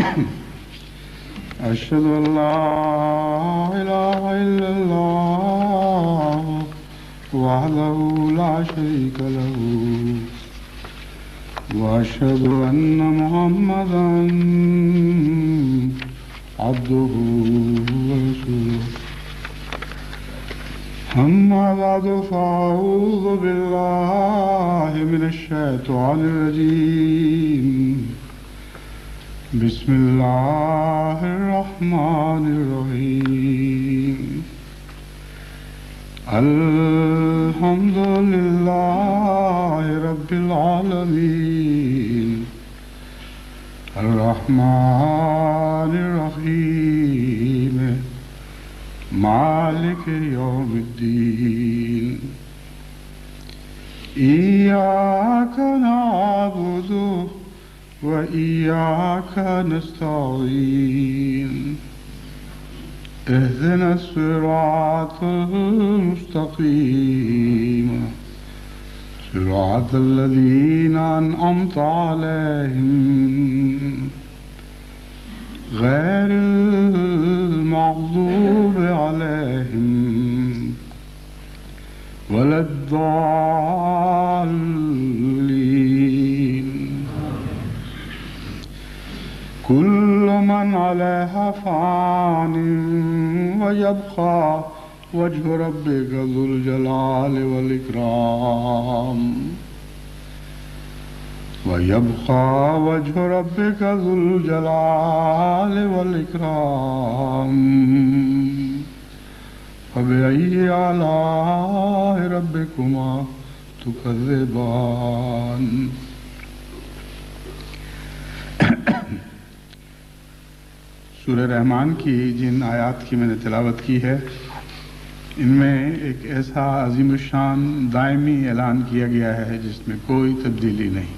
أشهد أن لا إله إلا الله وحده لا شريك له وأشهد أن محمدا عبده ورسوله أما بعد فأعوذ بالله من الشيطان الرجيم بسم الله الرحمن الرحيم الحمد لله رب العالمين الرحمن الرحيم مالك يوم الدين إياك نعبد وإياك نستعين اهدنا الصراط المستقيم صراط الذين أنعمت عليهم غير المغضوب عليهم ولا الضالين كل من عليها فان ويبقى وجه ربك ذو الجلال والإكرام ويبقى وجه ربك ذو الجلال والإكرام فبأي آلاء ربكما تكذبان سورہ رحمان کی جن آیات کی میں نے تلاوت کی ہے ان میں ایک ایسا عظیم الشان دائمی اعلان کیا گیا ہے جس میں کوئی تبدیلی نہیں،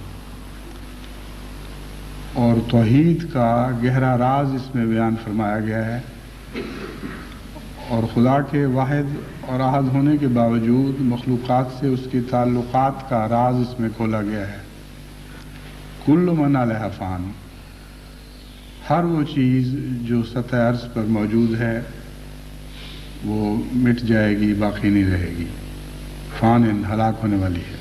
اور توحید کا گہرا راز اس میں بیان فرمایا گیا ہے، اور خدا کے واحد اور احد ہونے کے باوجود مخلوقات سے اس کے تعلقات کا راز اس میں کھولا گیا ہے۔ کل من علیہا فان، ہر وہ چیز جو سطح عرض پر موجود ہے وہ مٹ جائے گی، باقی نہیں رہے گی، فان ہلاک ہونے والی ہے۔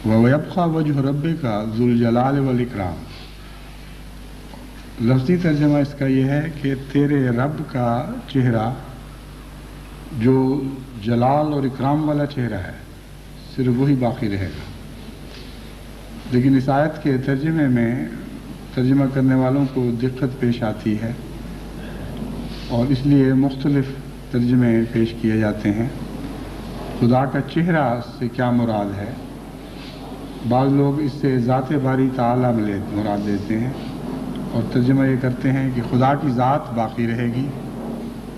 وَيَبْقَى وَجْهُ رَبِّكَ ذُو الْجَلَالِ وَالْإِكْرَامِ، لفظی ترجمہ اس کا یہ ہے کہ تیرے رب کا چہرہ جو جلال اور اکرام والا چہرہ ہے صرف وہی باقی رہے گا۔ لیکن اس آیت کے ترجمے میں ترجمہ کرنے والوں کو دقت پیش آتی ہے اور اس لیے مختلف ترجمے پیش کیے جاتے ہیں۔ خدا کا چہرہ سے کیا مراد ہے؟ بعض لوگ اس سے ذات باری تعالیٰ میں مراد لیتے ہیں اور ترجمہ یہ کرتے ہیں کہ خدا کی ذات باقی رہے گی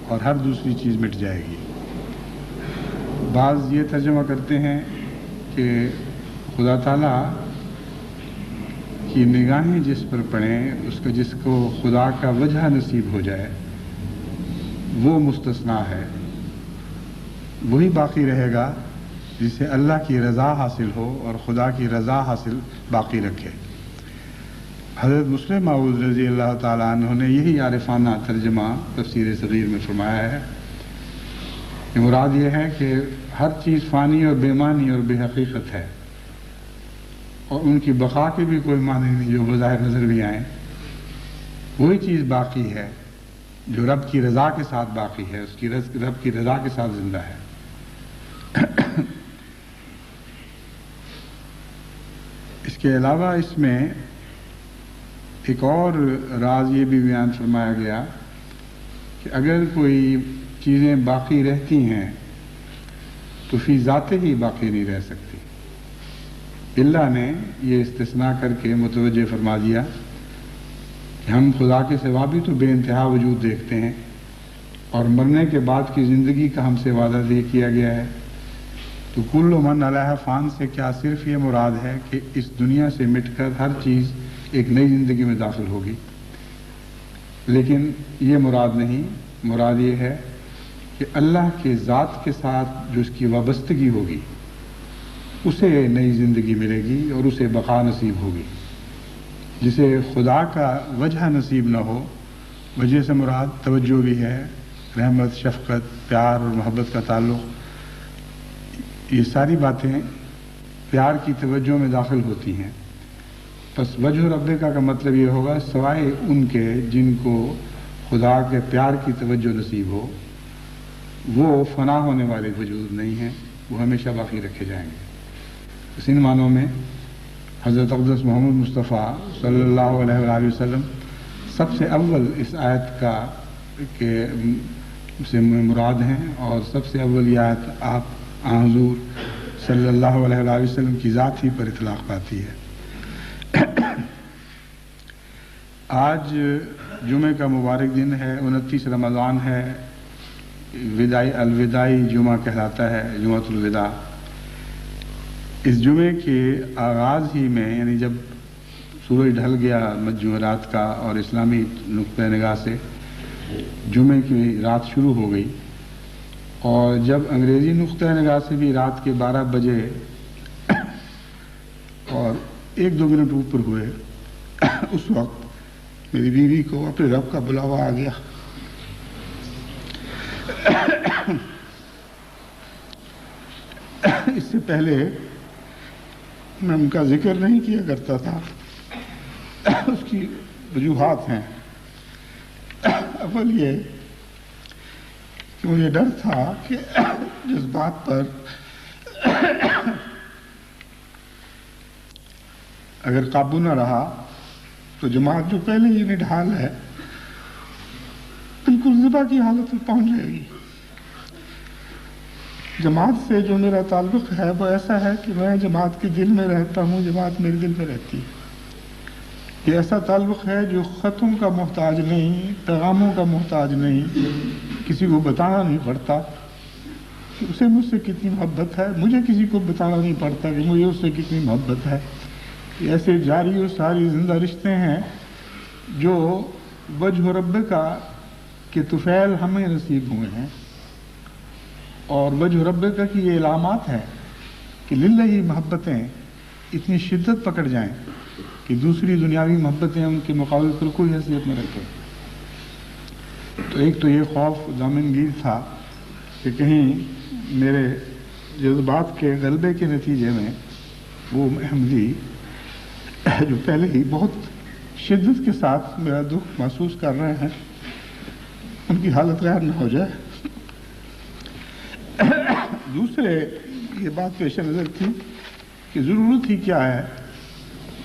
اور ہر دوسری چیز مٹ جائے گی۔ بعض یہ ترجمہ کرتے ہیں کہ خدا تعالیٰ کی نگاہیں جس پر پڑیں جس کو خدا کا وجہ نصیب ہو جائے وہ مستثنا ہے، وہی باقی رہے گا جسے اللہ کی رضا حاصل ہو اور خدا کی رضا حاصل باقی رکھے۔ حضرت مسلم موعود رضی اللہ تعالیٰ عنہ نے یہی عارفانہ ترجمہ تفسیر صغیر میں فرمایا ہے کہ مراد یہ ہے کہ ہر چیز فانی اور بے معنی اور بے حقیقت ہے، اور ان کی بقا کے بھی کوئی معنی نہیں جو بظاہر نظر بھی آئیں، وہی چیز باقی ہے جو رب کی رضا کے ساتھ باقی ہے، اس کی رب کی رضا کے ساتھ زندہ ہے۔ اس کے علاوہ اس میں ایک اور راز یہ بھی بیان فرمایا گیا کہ اگر کوئی چیزیں باقی رہتی ہیں تو فی ذاتہ ہی باقی نہیں رہ سکتی۔ اللہ نے یہ استثناء کر کے متوجہ فرما دیا کہ ہم خدا کے سوا بھی تو بے انتہا وجود دیکھتے ہیں، اور مرنے کے بعد کی زندگی کا ہم سے وعدہ دے کیا گیا ہے، تو کل من علیہ فان سے کیا صرف یہ مراد ہے کہ اس دنیا سے مٹ کر ہر چیز ایک نئی زندگی میں داخل ہوگی؟ لیکن یہ مراد نہیں، مراد یہ ہے کہ اللہ کے ذات کے ساتھ جو اس کی وابستگی ہوگی اسے نئی زندگی ملے گی اور اسے بقا نصیب ہوگی۔ جسے خدا کا وجہ نصیب نہ ہو، وجہ سے مراد توجہ بھی ہے، رحمت، شفقت، پیار اور محبت کا تعلق، یہ ساری باتیں پیار کی توجہ میں داخل ہوتی ہیں۔ پس وجہ رب کا مطلب یہ ہوگا سوائے ان کے جن کو خدا کے پیار کی توجہ نصیب ہو، وہ فنا ہونے والے وجود نہیں ہیں، وہ ہمیشہ باقی رکھے جائیں گے۔ اس ان معنوں میں حضرت اقدس محمد مصطفیٰ صلی اللہ علیہ وآلہ وسلم سب سے اول اس آیت کا سے مراد ہیں، اور سب سے اول یہ آیت آپ حضور صلی اللہ علیہ وآلہ وسلم کی ذات ہی پر اطلاق پاتی ہے۔ آج جمعے کا مبارک دن ہے، 29 رمضان ہے، الوداعی جمعہ کہلاتا ہے، جمعۃ الوداع۔ اس جمعے کے آغاز ہی میں، یعنی جب سورج ڈھل گیا جمعرات کا اور اسلامی نقطۂ نگاہ سے جمعے کی رات شروع ہو گئی، اور جب انگریزی نقطۂ نگاہ سے بھی رات کے 12 بجے اور 1-2 منٹ اوپر ہوئے، اس وقت میری بیوی کو اپنے رب کا بلاوا آ گیا۔ اس سے پہلے میں ان کا ذکر نہیں کیا کرتا تھا، اس کی وجوہات ہیں۔ اول یہ کہ مجھے ڈر تھا کہ جذبات پر اگر قابو نہ رہا تو جماعت جو پہلے ہی نڈھال ہے بالکل ذبح کی حالت میں پہنچ جائے گی۔ جماعت سے جو میرا تعلق ہے وہ ایسا ہے کہ میں جماعت کے دل میں رہتا ہوں، جماعت میرے دل میں رہتی ہے۔ یہ ایسا تعلق ہے جو خطوں کا محتاج نہیں، پیغاموں کا محتاج نہیں، کسی کو بتانا نہیں پڑتا کہ اسے مجھ سے کتنی محبت ہے، مجھے کسی کو بتانا نہیں پڑتا کہ مجھے اس سے کتنی محبت ہے۔ یہ ایسے جاری و ساری زندہ رشتے ہیں جو وجہ رب کا کے طفیل ہمیں نصیب ہوئے ہیں، اور وجہ رب کا کی یہ علامات ہیں کہ للہ محبتیں اتنی شدت پکڑ جائیں کہ دوسری دنیاوی محبتیں ان کے مقابلے پر کوئی حیثیت نہ رکھیں۔ تو ایک تو یہ خوف دامنگیر تھا کہ کہیں میرے جذبات کے غلبے کے نتیجے میں وہ احمدی جو پہلے ہی بہت شدت کے ساتھ میرا دکھ محسوس کر رہے ہیں، ان کی حالت غیر نہ ہو جائے۔ دوسرے یہ بات پیش نظر تھی کہ ضرورت ہی کیا ہے،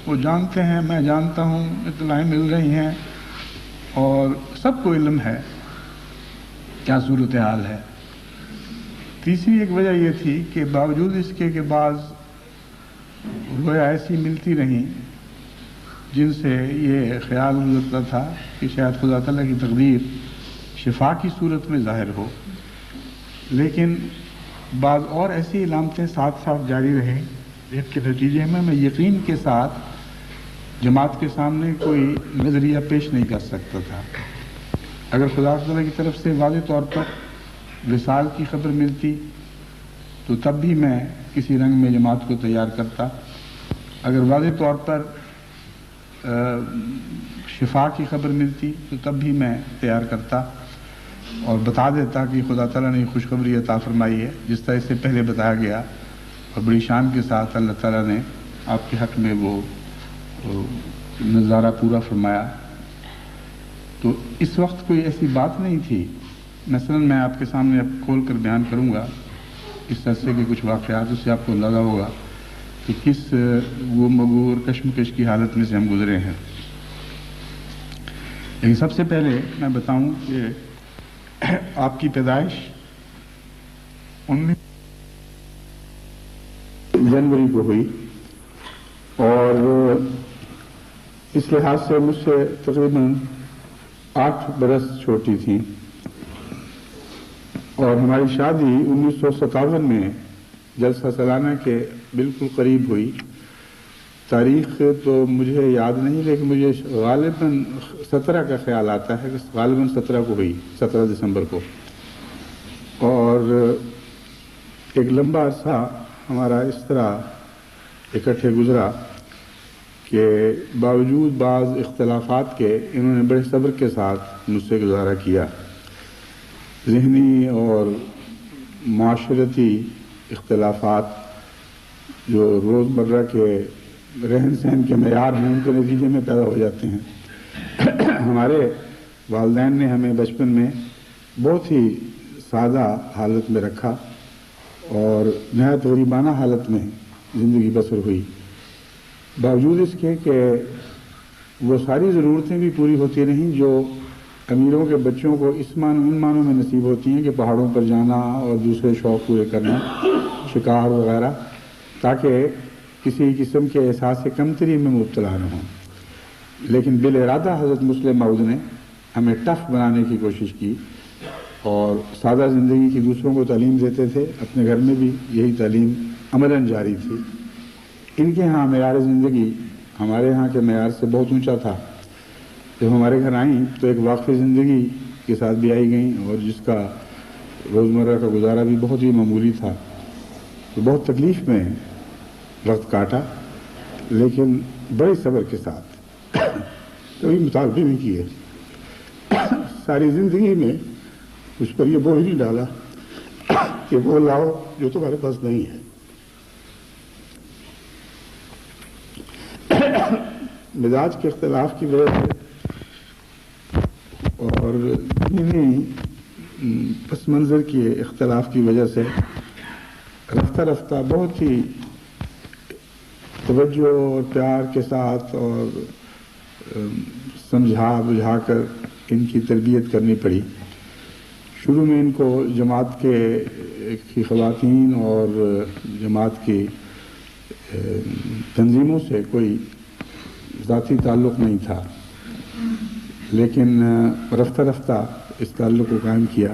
وہ جانتے ہیں، میں جانتا ہوں، اطلاعیں مل رہی ہیں اور سب کو علم ہے کیا صورتحال ہے۔ تیسری ایک وجہ یہ تھی کہ باوجود اس کے بعض رویا ایسی ملتی رہیں جن سے یہ خیال گزرتا تھا کہ شاید خدا تعالیٰ کی تقدیر شفا کی صورت میں ظاہر ہو، لیکن بعض اور ایسی علامتیں ساتھ ساتھ جاری رہیں جن کے نتیجے میں یقین کے ساتھ جماعت کے سامنے کوئی نظریہ پیش نہیں کر سکتا تھا۔ اگر خدا تعالیٰ کی طرف سے واضح طور پر وصال کی خبر ملتی تو تب بھی میں کسی رنگ میں جماعت کو تیار کرتا، اگر واضح طور پر شفا کی خبر ملتی تو تب بھی میں تیار کرتا اور بتا دیتا کہ خدا تعالیٰ نے خوشخبری عطا فرمائی ہے، جس طرح سے پہلے بتایا گیا، اور بڑی شان کے ساتھ اللہ تعالیٰ نے آپ کے حق میں وہ نظارہ پورا فرمایا۔ تو اس وقت کوئی ایسی بات نہیں تھی۔ مثلا میں آپ کے سامنے اب کھول کر بیان کروں گا اس عرصے کے کچھ واقعات، اس سے آپ کو اندازہ ہوگا کہ کس گم بگو اور کشمکش کی حالت میں سے ہم گزرے ہیں۔ لیکن سب سے پہلے میں بتاؤں کہ آپ کی پیدائش 19 جنوری کو ہوئی، اور اس لحاظ سے مجھ سے تقریباً 8 برس چھوٹی تھی، اور ہماری شادی 1957 میں جلسہ سالانہ کے بالکل قریب ہوئی۔ تاریخ تو مجھے یاد نہیں، لیکن مجھے غالباً 17 کا خیال آتا ہے کہ غالباً 17 کو ہوئی، 17 دسمبر کو، اور ایک لمبا عرصہ ہمارا اس طرح اکٹھے گزرا کہ باوجود بعض اختلافات کے انہوں نے بڑے صبر کے ساتھ مجھ سے گزارا کیا. ذہنی اور معاشرتی اختلافات جو روزمرہ کے رہن سہن کے معیار ہیں ان کے نتیجے میں پیدا ہو جاتے ہیں. ہمارے والدین نے ہمیں بچپن میں بہت ہی سادہ حالت میں رکھا اور نہایت غریبانہ حالت میں زندگی بسر ہوئی. باوجود اس کے کہ وہ ساری ضرورتیں بھی پوری ہوتی رہیں جو امیروں کے بچوں کو ان معنوں میں نصیب ہوتی ہیں کہ پہاڑوں پر جانا اور دوسرے شوق پورے کرنا، شکار وغیرہ، تاکہ کسی قسم کے احساس کمتری میں مبتلا نہ ہوں. لیکن بالارادہ حضرت مسلم موعود نے ہمیں ٹف بنانے کی کوشش کی اور سادہ زندگی کی دوسروں کو تعلیم دیتے تھے. اپنے گھر میں بھی یہی تعلیم عملاً جاری تھی. ان کے ہاں معیار زندگی ہمارے ہاں کے معیار سے بہت اونچا تھا. جب ہمارے گھر آئیں تو ایک واقعی زندگی کے ساتھ بھی آئی گئیں اور جس کا روزمرہ کا گزارا بھی بہت ہی معمولی تھا. تو بہت تکلیف میں وقت کاٹا لیکن بڑے صبر کے ساتھ. کبھی مطالبے نہیں کیے. ساری زندگی میں اس پر یہ بوجھ نہیں ڈالا کہ وہ لاؤ جو تمہارے پاس نہیں ہے. مزاج کے اختلاف کی وجہ سے اور دینی پس منظر کے اختلاف کی وجہ سے رفتہ رفتہ بہت ہی توجہ اور پیار کے ساتھ اور سمجھا بجھا کر ان کی تربیت کرنی پڑی. شروع میں ان کو جماعت کی خواتین اور جماعت کی تنظیموں سے کوئی ذاتی تعلق نہیں تھا، لیکن رفتہ رفتہ اس تعلق کو قائم کیا.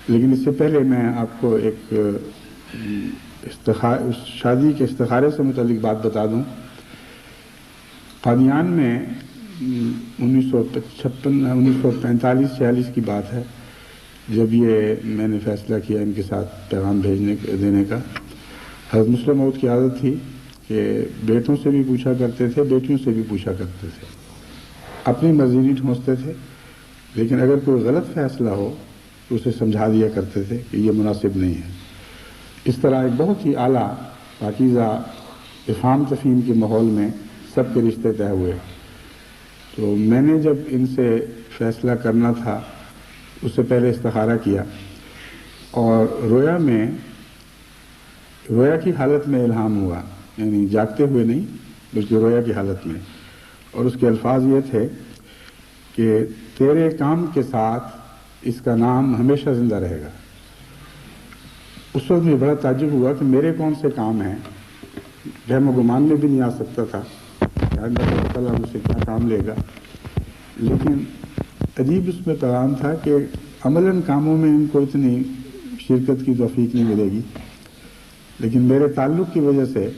لیکن اس سے پہلے میں آپ کو ایک شادی کے استخارے سے متعلق بات بتا دوں. قادیان میں 1945-46 کی بات ہے جب یہ میں نے فیصلہ کیا ان کے ساتھ پیغام دینے کا. حضرت مسلم موعود کی عادت تھی کہ بیٹوں سے بھی پوچھا کرتے تھے، بیٹیوں سے بھی پوچھا کرتے تھے. اپنی مرضی نہیں ٹھونستے تھے، لیکن اگر کوئی غلط فیصلہ ہو تو اسے سمجھا دیا کرتے تھے کہ یہ مناسب نہیں ہے. اس طرح ایک بہت ہی اعلیٰ پاکیزہ افہام تفہیم کے ماحول میں سب کے رشتے طے ہوئے. تو میں نے جب ان سے فیصلہ کرنا تھا اس سے پہلے استخارہ کیا اور رویا کی حالت میں الہام ہوا، یعنی جاگتے ہوئے نہیں بلکہ رویا کی حالت میں. اور اس کے الفاظ یہ تھے کہ تیرے کام کے ساتھ اس کا نام ہمیشہ زندہ رہے گا. اس وقت مجھے بڑا تعجب ہوا کہ میرے کون سے کام ہیں، وہم و گمان میں بھی نہیں آ سکتا تھا کہ اللہ تعالیٰ مجھ سے کیا کام لے گا. لیکن عجیب اس میں پیغام تھا کہ عملاً کاموں میں ان کو اتنی شرکت کی توفیق نہیں ملے گی، لیکن میرے تعلق کی وجہ سے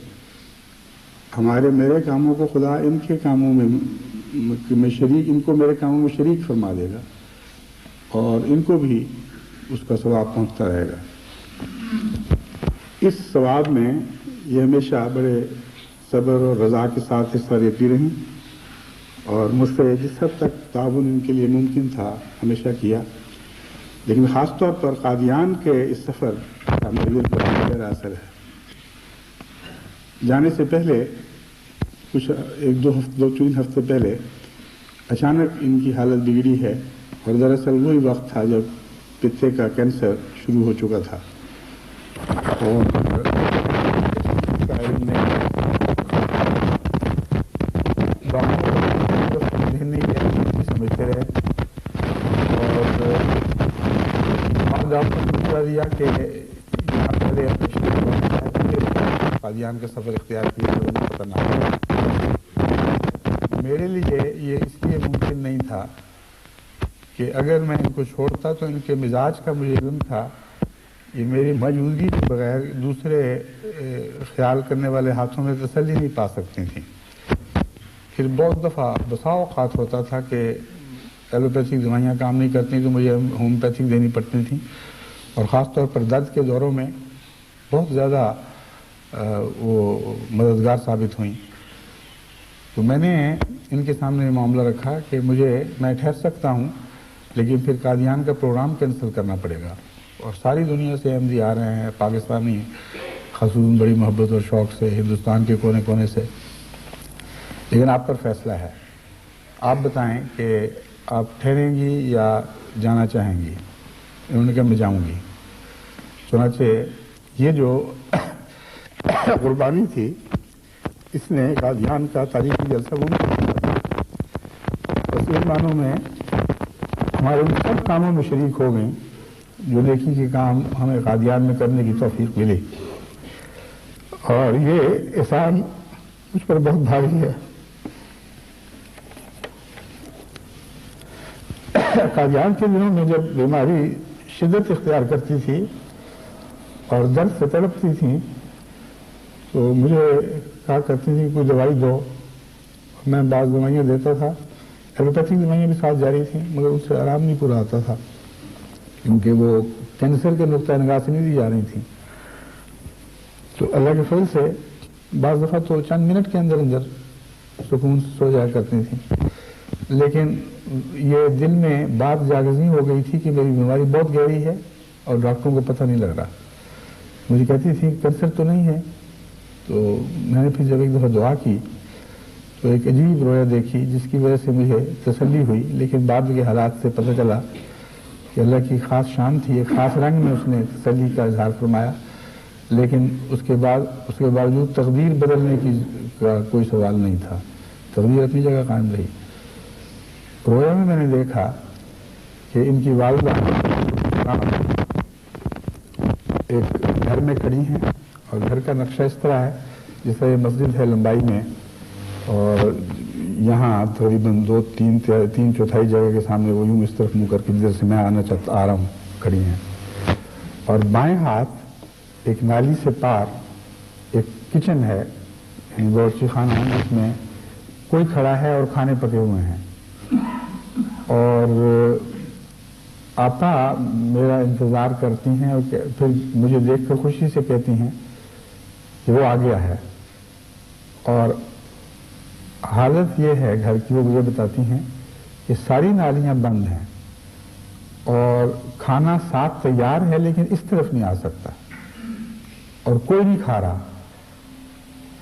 میرے کاموں کو خدا ان کے کاموں میں شریک، ان کو میرے کاموں میں شریک فرما دے گا اور ان کو بھی اس کا ثواب پہنچتا رہے گا. اس ثواب میں یہ ہمیشہ بڑے صبر اور رضا کے ساتھ حصہ لیتی رہیں اور مجھ سے جس حد تک تعاون ان کے لیے ممکن تھا ہمیشہ کیا. لیکن خاص طور پر قادیان کے اس سفر کا میرے دل پر گہرا اثر ہے. جانے سے پہلے کچھ دو تین ہفتے پہلے اچانک ان کی حالت بگڑی ہے اور دراصل وہی وقت تھا جب پتے کا کینسر شروع ہو چکا تھا. اور سمجھتے رہے اور ڈاکٹر دیا کہ قادیان کا سفر اختیار کیا پتہ نہ. میرے لیے یہ اس لیے ممکن نہیں تھا کہ اگر میں ان کو چھوڑتا تو ان کے مزاج کا مجھے علم تھا، یہ میری موجودگی کے بغیر دوسرے خیال کرنے والے ہاتھوں میں تسلی نہیں پا سکتی تھیں. پھر بہت دفعہ بسا اوقات ہوتا تھا کہ ایلوپیتھک دوائیاں کام نہیں کرتی تو مجھے ہومیوپیتھک دینی پڑتی تھیں اور خاص طور پر درد کے دوروں میں بہت زیادہ وہ مددگار ثابت ہوئیں. تو میں نے ان کے سامنے معاملہ رکھا کہ میں ٹھہر سکتا ہوں لیکن پھر قادیان کا پروگرام کینسل کرنا پڑے گا، اور ساری دنیا سے احمدی آ رہے ہیں، پاکستانی خصوصاً بڑی محبت اور شوق سے، ہندوستان کے کونے کونے سے، لیکن آپ پر فیصلہ ہے، آپ بتائیں کہ آپ ٹھہریں گی یا جانا چاہیں گی؟ انہوں نے کہا میں جاؤں گی۔ چنانچہ یہ جو قربانی تھی اس نے قادیان کا تاریخی جلسہ تصویر معنوں میں ہمارے ان سب کاموں میں شریک ہو گئیں جو نیکی کے کام ہمیں قادیان میں کرنے کی توفیق ملی، اور یہ احسان مجھ پر بہت بھاری ہے۔ قادیان کے دنوں میں جب بیماری شدت اختیار کرتی تھی اور درد سے تڑپتی تھی تو مجھے کہا کرتی تھی کوئی دوائی دو، میں بعض دوائیاں دیتا تھا، ایلوپیتھک دوائیاں بھی ساتھ جاری تھیں، مگر اس سے آرام نہیں پورا آتا تھا کیونکہ وہ کینسر کے نقطۂ نگاہ سے نہیں دی جا رہی تھیں۔ تو اللہ کے فضل سے بعض دفعہ تو چند منٹ کے اندر اندر سکون سے سو جایا کرتی تھیں، لیکن یہ دل میں بات جاگزی ہو گئی تھی کہ میری بیماری بہت گہری ہے اور ڈاکٹروں کو پتہ نہیں لگ رہا۔ مجھے کہتی تھی کینسر تو نہیں ہے، تو میں نے پھر جب ایک دفعہ دعا کی تو ایک عجیب رویا دیکھی جس کی وجہ سے مجھے تسلی ہوئی، لیکن بعد کے حالات سے پتہ چلا کہ اللہ کی خاص شان تھی، ایک خاص رنگ میں اس نے تسلی کا اظہار فرمایا، لیکن اس کے باوجود تقدیر بدلنے کا کوئی سوال نہیں تھا، تقدیر اپنی جگہ قائم رہی۔ رویا میں نے دیکھا کہ ان کی والدہ ایک گھر میں کھڑی ہیں اور گھر کا نقشہ اس طرح ہے جس طرح یہ مسجد ہے لمبائی میں، اور یہاں تقریباً تین چوتھائی جگہ کے سامنے وہ یوں اس طرف منہ کر کے جدھر سے میں آ رہا ہوں کھڑی ہیں، اور بائیں ہاتھ ایک نالی سے پار ایک کچن ہے، باورچی خانہ ہے جس میں کوئی کھڑا ہے اور کھانے پکے ہوئے ہیں، اور آپا میرا انتظار کرتی ہیں اور پھر مجھے دیکھ کر خوشی سے کہتی ہیں کہ وہ آ گیا ہے، اور حالت یہ ہے گھر کی، وہ مجھے بتاتی ہیں کہ ساری نالیاں بند ہیں اور کھانا ساتھ تیار ہے لیکن اس طرف نہیں آ سکتا اور کوئی نہیں کھا رہا،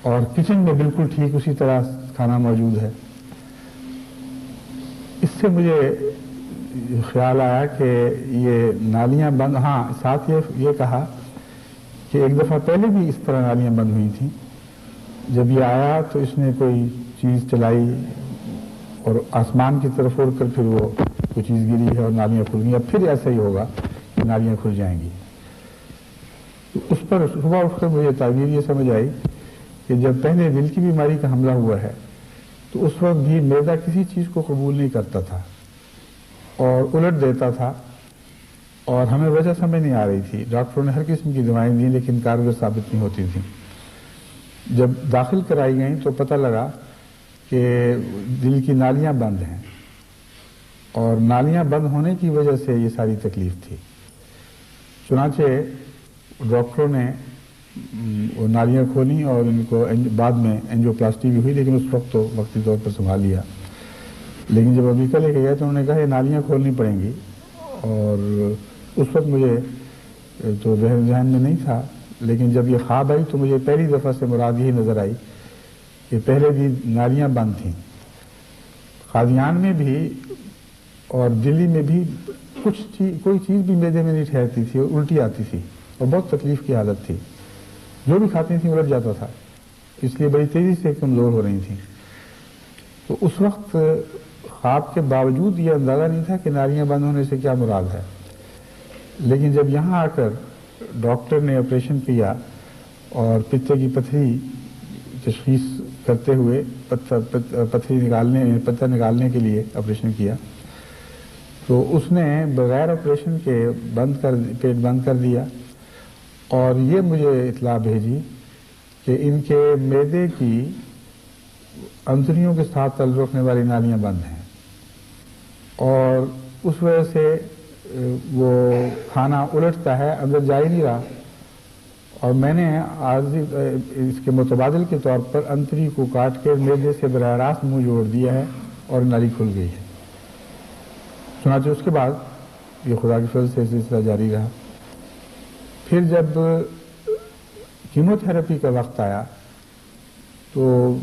اور کچن میں بالکل ٹھیک اسی طرح کھانا موجود ہے۔ اس سے مجھے خیال آیا کہ یہ نالیاں بند، ہاں ساتھ یہ کہا کہ ایک دفعہ پہلے بھی اس طرح نالیاں بند ہوئی تھیں، جب یہ آیا تو اس نے کوئی چیز چلائی اور آسمان کی طرف اڑ کر پھر وہ کوئی چیز گری ہے اور نالیاں کھل گئی، اب پھر ایسا ہی ہوگا کہ نالیاں کھل جائیں گی۔ تو اس پر صبح اٹھ کر مجھے تعبیر یہ سمجھ آئی کہ جب پہلے دل کی بیماری کا حملہ ہوا ہے تو اس وقت بھی معدہ کسی چیز کو قبول نہیں کرتا تھا اور الٹ دیتا تھا، اور ہمیں وجہ سمجھ نہیں آ رہی تھی، ڈاکٹروں نے ہر قسم کی دوائیں دی لیکن کارگر ثابت نہیں ہوتی تھیں۔ جب داخل کرائی گئیں تو پتہ لگا کہ دل کی نالیاں بند ہیں، اور نالیاں بند ہونے کی وجہ سے یہ ساری تکلیف تھی۔ چنانچہ ڈاکٹروں نے وہ نالیاں کھولی اور ان کو بعد میں اینجیوپلاسٹی بھی ہوئی، لیکن اس وقت تو وقتی طور پر سنبھال لیا، لیکن جب امریکہ لے کے گئے تو انہوں نے کہا یہ نالیاں کھولنی پڑیں گی، اور اس وقت مجھے تو ذہن میں نہیں تھا، لیکن جب یہ خواب آئی تو مجھے پہلی دفعہ سے مراد یہی نظر آئی کہ پہلے بھی نالیاں بند تھیں، قادیان میں بھی اور دلی میں بھی کوئی چیز بھی معدے میں نہیں ٹھہرتی تھی اور الٹی آتی تھی اور بہت تکلیف کی حالت تھی، جو بھی کھاتی تھیں الٹ جاتا تھا، اس لیے بڑی تیزی سے کمزور ہو رہی تھیں۔ تو اس وقت خواب کے باوجود یہ اندازہ نہیں تھا کہ نالیاں بند ہونے سے کیا مراد ہے، لیکن جب یہاں آ کر ڈاکٹر نے آپریشن کیا اور پتے کی پتھری تشخیص کرتے ہوئے پتہ نکالنے کے لیے آپریشن کیا تو اس نے بغیر آپریشن کے پیٹ بند کر دیا، اور یہ مجھے اطلاع بھیجی کہ ان کے معدے کی انتڑیوں کے ساتھ تعلق رکھنے والی نالیاں بند ہیں، اور اس وجہ سے وہ کھانا الٹتا ہے، اندر جا ہی نہیں رہا، اور میں نے عارضی اس کے متبادل کے طور پر انتری کو کاٹ کے میدے سے براہ راست منہ جوڑ دیا ہے اور نالی کھل گئی ہے۔ چنانچہ اس کے بعد یہ خدا کے فضل سے سلسلہ جاری رہا۔ پھر جب کیمو تھراپی کا وقت آیا تو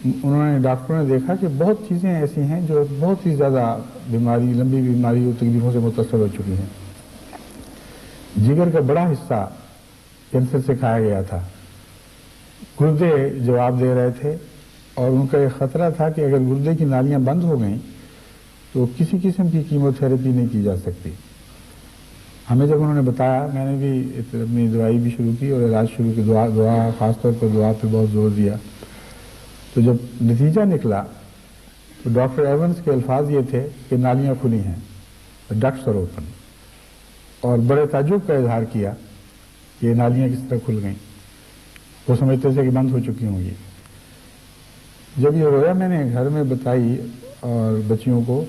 انہوں نے ڈاکٹروں نے دیکھا کہ بہت چیزیں ایسی ہیں جو بہت ہی زیادہ بیماری، لمبی بیماری اور تکلیفوں سے متاثر ہو چکی ہیں۔ جگر کا بڑا حصہ کینسر سے کھایا گیا تھا، گردے جواب دے رہے تھے اور ان کا یہ خطرہ تھا کہ اگر گردے کی نالیاں بند ہو گئیں تو کسی قسم کی کیمو تھراپی نہیں کی جا سکتی۔ ہمیں جب انہوں نے بتایا، میں نے بھی اپنی دوائی بھی شروع کی اور علاج شروع کی، دعا خاص طور پر دعا پہ بہت زور دیا۔ تو جب نتیجہ نکلا تو ڈاکٹر ایونز کے الفاظ یہ تھے کہ نالیاں کھلی ہیں، ڈکٹس آر اوپن، اور بڑے تعجب کا اظہار کیا کہ یہ نالیاں کس طرح کھل گئیں، وہ سمجھتے تھے کہ بند ہو چکی ہوں گی۔ جب یہ رویا میں نے گھر میں بتائی اور بچیوں کو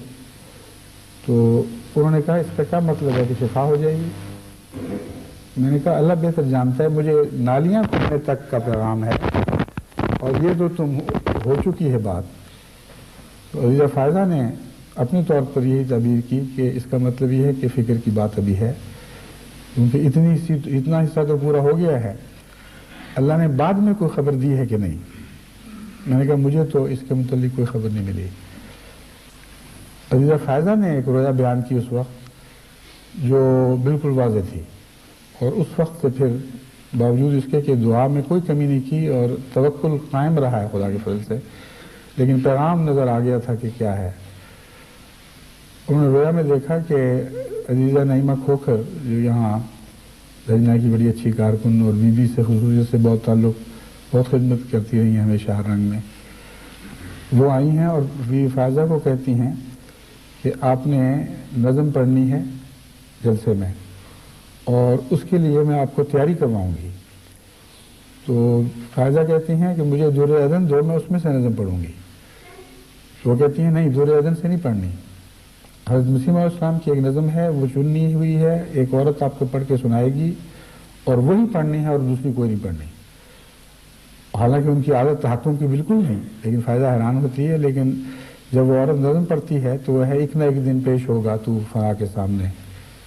تو انہوں نے کہا اس کا کیا مطلب ہے کہ شفا ہو جائے گی؟ میں نے کہا اللہ بہتر جانتا ہے، مجھے نالیاں کھلنے تک کا پیغام ہے اور یہ تو تم ہو چکی ہے بات۔ تو عزیزہ فائزہ نے اپنے طور پر یہی تعبیر کی کہ اس کا مطلب یہ ہے کہ فکر کی بات ابھی ہے، کیونکہ اتنا حصہ تو پورا ہو گیا ہے، اللہ نے بعد میں کوئی خبر دی ہے کہ نہیں؟ میں نے کہا مجھے تو اس کے متعلق کوئی خبر نہیں ملی۔ عزیزہ فائزہ نے ایک رویا بیان کی اس وقت جو بالکل واضح تھی، اور اس وقت سے پھر باوجود اس کے کہ دعا میں کوئی کمی نہیں کی اور توکل قائم رہا ہے خدا کے فضل سے، لیکن پیغام نظر آ گیا تھا کہ کیا ہے۔ انہوں نے رویا میں دیکھا کہ عزیزہ نعیمہ کھوکھر جو یہاں لجنا کی بڑی اچھی کارکن اور بی بی سے خصوصیت سے بہت تعلق، بہت خدمت کرتی رہی ہیں ہمیشہ ہر رنگ میں، وہ آئی ہیں اور بی فائزہ کو کہتی ہیں کہ آپ نے نظم پڑھنی ہے جلسے میں اور اس کے لیے میں آپ کو تیاری کرواؤں گی۔ تو فائزہ کہتی ہیں کہ مجھے دور اذن دو، میں اس میں سے نظم پڑھوں گی۔ تو وہ کہتی ہیں نہیں، دور اذن سے نہیں پڑھنی، حضرت مسیح علیہ السلام کی ایک نظم ہے وہ چننی ہوئی ہے، ایک عورت آپ کو پڑھ کے سنائے گی اور وہی پڑھنی ہے اور دوسری کوئی نہیں پڑھنی۔ حالانکہ ان کی عادت ہاتھوں کی بالکل نہیں، لیکن فائدہ حیران ہوتی ہے، لیکن جب وہ عورت نظم پڑھتی ہے تو وہ ہے ایک نہ ایک دن پیش ہوگا تو فنا کے سامنے،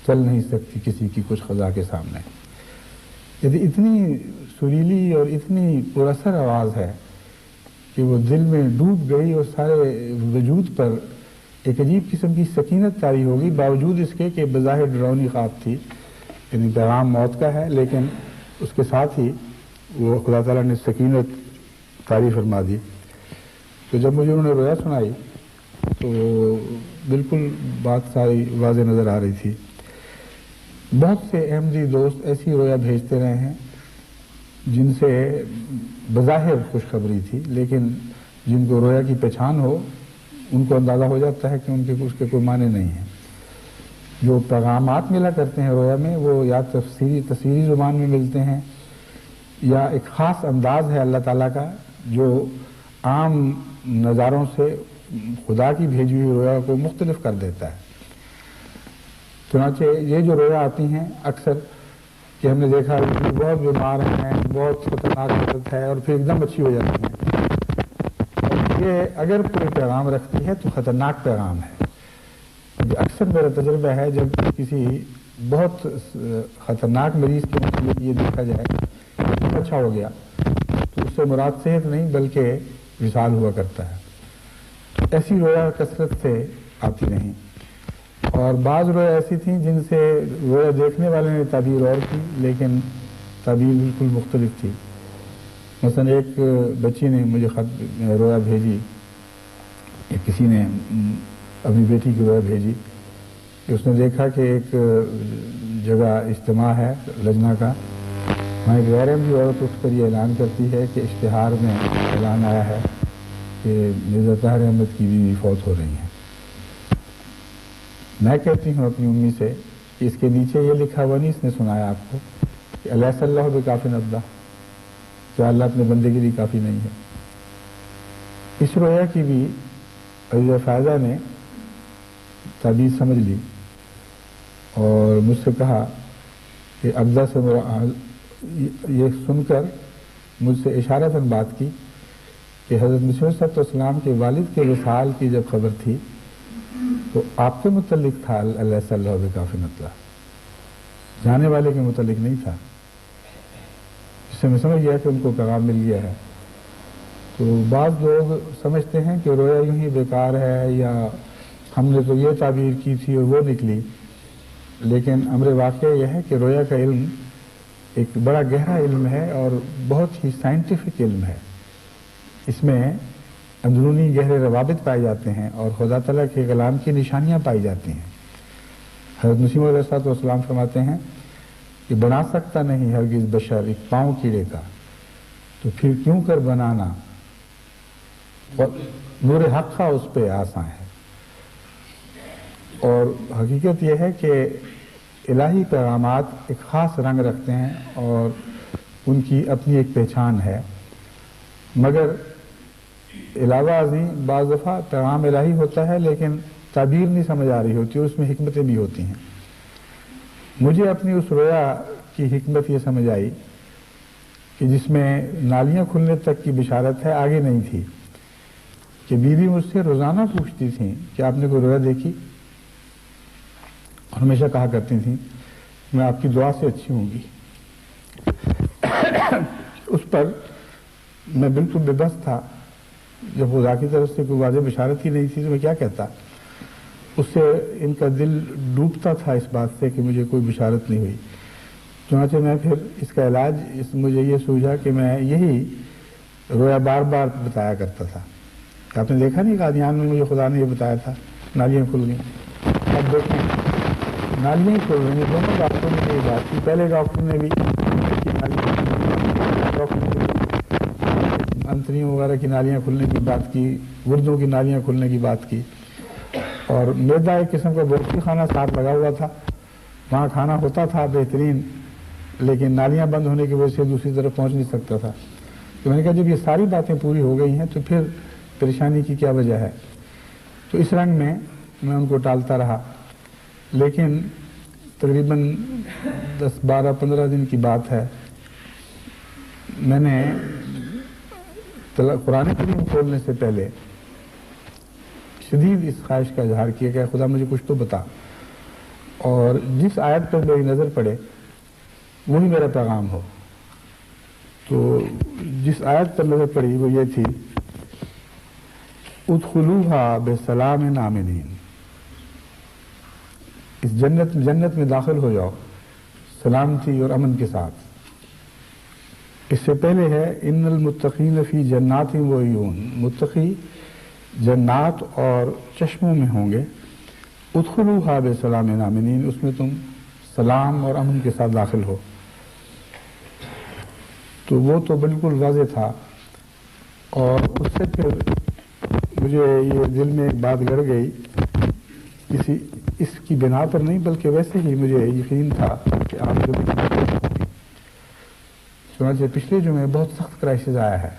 چل نہیں سکتی کسی کی کچھ خدا کے سامنے۔ یعنی اتنی سریلی اور اتنی پراثر آواز ہے کہ وہ دل میں ڈوب گئی اور سارے وجود پر ایک عجیب قسم کی سکینت طاری ہوگی، باوجود اس کے کہ بظاہر ڈراؤنی خواب تھی، یعنی پیغام موت کا ہے، لیکن اس کے ساتھ ہی وہ خدا تعالیٰ نے سکینت طاری فرما دی۔ تو جب مجھے انہوں نے رویا سنائی تو بالکل بات ساری واضح نظر آ رہی تھی۔ بہت سے احمدی دوست ایسی رویا بھیجتے رہے ہیں جن سے بظاہر خوشخبری تھی، لیکن جن کو رویا کی پہچان ہو ان کو اندازہ ہو جاتا ہے کہ اس کے کوئی معنی نہیں ہیں۔ جو پیغامات ملا کرتے ہیں رویا میں وہ یا تصویری زبان میں ملتے ہیں یا ایک خاص انداز ہے اللہ تعالیٰ کا جو عام نظاروں سے خدا کی بھیجی ہوئی رویا کو مختلف کر دیتا ہے۔ چنانچہ یہ جو رویا آتی ہیں اکثر کہ ہم نے دیکھا کہ بہت بیمار ہیں، بہت خطرناک حالت ہے اور پھر ایک دم اچھی ہو جاتی ہیں، یہ اگر کوئی پیغام رکھتی ہے تو خطرناک پیغام ہے۔ اکثر میرا تجربہ ہے جب کسی بہت خطرناک مریض کے متعلق یہ دیکھا جائے کہ اچھا ہو گیا تو اس سے مراد صحت نہیں بلکہ وصال ہوا کرتا ہے۔ ایسی رویا کثرت سے آتی نہیں، اور بعض رویا ایسی تھیں جن سے رویا دیکھنے والے نے تعبیر اور کی لیکن تعبیر بالکل مختلف تھی۔ مثلا ایک بچی نے مجھے خط رویا بھیجی، کسی نے اپنی بیٹی کی رویا بھیجی کہ اس نے دیکھا کہ ایک جگہ اجتماع ہے لجنا کا، وہاں ایک غیر احمدی عورت اس پر یہ اعلان کرتی ہے کہ اشتہار میں اعلان آیا ہے کہ مرزا طاہر احمد کی بیوی فوت ہو رہی ہیں۔ میں کہتی ہوں اپنی امی سے کہ اس کے نیچے یہ لکھا ہوا نہیں، اس نے سنایا آپ کو کہ الیس اللہ بکافٍ عبدہ، کیا اللہ اپنے بندے کے لیے کافی نہیں ہے؟ اس رویا کی بھی عزیزہ فائزہ نے تعبیر سمجھ لی اور مجھ سے کہا کہ عبدہ سے یہ سن کر مجھ سے اشارتاً بات کی کہ حضرت مسیح علیہ السلام کے والد کے وصال کی جب خبر تھی تو آپ کے متعلق تھا، اللہ صلی اللہ علیہ وسلم، جانے والے کے متعلق نہیں تھا، جس سے میں سمجھ گیا کہ ان کو پیغام مل گیا ہے۔ تو بعض لوگ سمجھتے ہیں کہ رویا یوں ہی بیکار ہے، یا ہم نے تو یہ تعبیر کی تھی اور وہ نکلی، لیکن امر واقعہ یہ ہے کہ رویا کا علم ایک بڑا گہرا علم ہے اور بہت ہی سائنٹیفک علم ہے۔ اس میں اندرونی گہرے روابط پائے جاتے ہیں اور خدا تعالیٰ کے کلام کی نشانیاں پائی جاتی ہیں۔ حضرت مسیح علیہ السلام فرماتے ہیں کہ بنا سکتا نہیں ہرگز بشر ایک پاؤں کیڑے کا، تو پھر کیوں کر بنانا، نور حق کا اس پہ آساں ہے۔ اور حقیقت یہ ہے کہ الہی پیغامات ایک خاص رنگ رکھتے ہیں اور ان کی اپنی ایک پہچان ہے، مگر علاوہ ازیں بعض دفعہ پیغام الہی ہوتا ہے لیکن تعبیر نہیں سمجھ آ رہی ہوتی، اس میں حکمتیں بھی ہوتی ہیں۔ مجھے اپنی اس رویا کی حکمت یہ سمجھ آئی کہ جس میں نالیاں کھلنے تک کی بشارت ہے، آگے نہیں تھی، کہ بیوی مجھ سے روزانہ پوچھتی تھیں کہ آپ نے کوئی رویا دیکھی، اور ہمیشہ کہا کرتی تھیں میں آپ کی دعا سے اچھی ہوں گی۔ اس پر میں بالکل بے بس تھا، جب خدا کی طرف سے کوئی واضح بشارت ہی نہیں تھی تو میں کیا کہتا۔ اس سے ان کا دل ڈوبتا تھا اس بات سے کہ مجھے کوئی بشارت نہیں ہوئی۔ چنانچہ میں پھر اس کا علاج مجھے یہ سوچا کہ میں یہی رویا بار بار بتایا کرتا تھا۔ آپ نے دیکھا نہیں قادیان میں مجھے خدا نے یہ بتایا تھا نالیاں کھل گئیں، اب دیکھیں نالیاں کھل رہی ہیں۔ دونوں ڈاکٹروں نے یہ بات کی، پہلے ڈاکٹر نے بھی انتریوں وغیرہ کی نالیاں کھلنے کی بات کی، گردوں کی نالیاں کھلنے کی بات کی، اور میدا ایک قسم کا بورسی خانہ ساتھ لگا ہوا تھا، وہاں کھانا ہوتا تھا بہترین، لیکن نالیاں بند ہونے کی وجہ سے دوسری طرف پہنچ نہیں سکتا تھا۔ تو میں نے کہا جب یہ ساری باتیں پوری ہو گئی ہیں تو پھر پریشانی کی کیا وجہ ہے؟ تو اس رنگ میں ان کو ٹالتا رہا، لیکن تقریباً 10-12-15 دن کی بات ہے، میں نے قرآن کریم کھولنے سے پہلے شدید اس خواہش کا اظہار کیا کہ خدا مجھے کچھ تو بتا، اور جس آیت پر میری نظر پڑے وہی میرا پیغام ہو۔ تو جس آیت پر نظر پڑی وہ یہ تھی ادخلوها بسلام آمنین، اس جنت میں داخل ہو جاؤ سلامتی اور امن کے ساتھ۔ اس سے پہلے ہے ان المتقین فی جنات و عیون، متقی جنات اور چشموں میں ہوں گے، ادخلوها بسلام آمنین، اس میں تم سلام اور امن کے ساتھ داخل ہو۔ تو وہ تو بالکل واضح تھا، اور اس سے پھر مجھے یہ دل میں ایک بات گڑ گئی، اس کی بنا پر نہیں بلکہ ویسے ہی مجھے یقین تھا کہ آپ جو چنانچہ پچھلے جمعے بہت سخت کرائسس آیا ہے،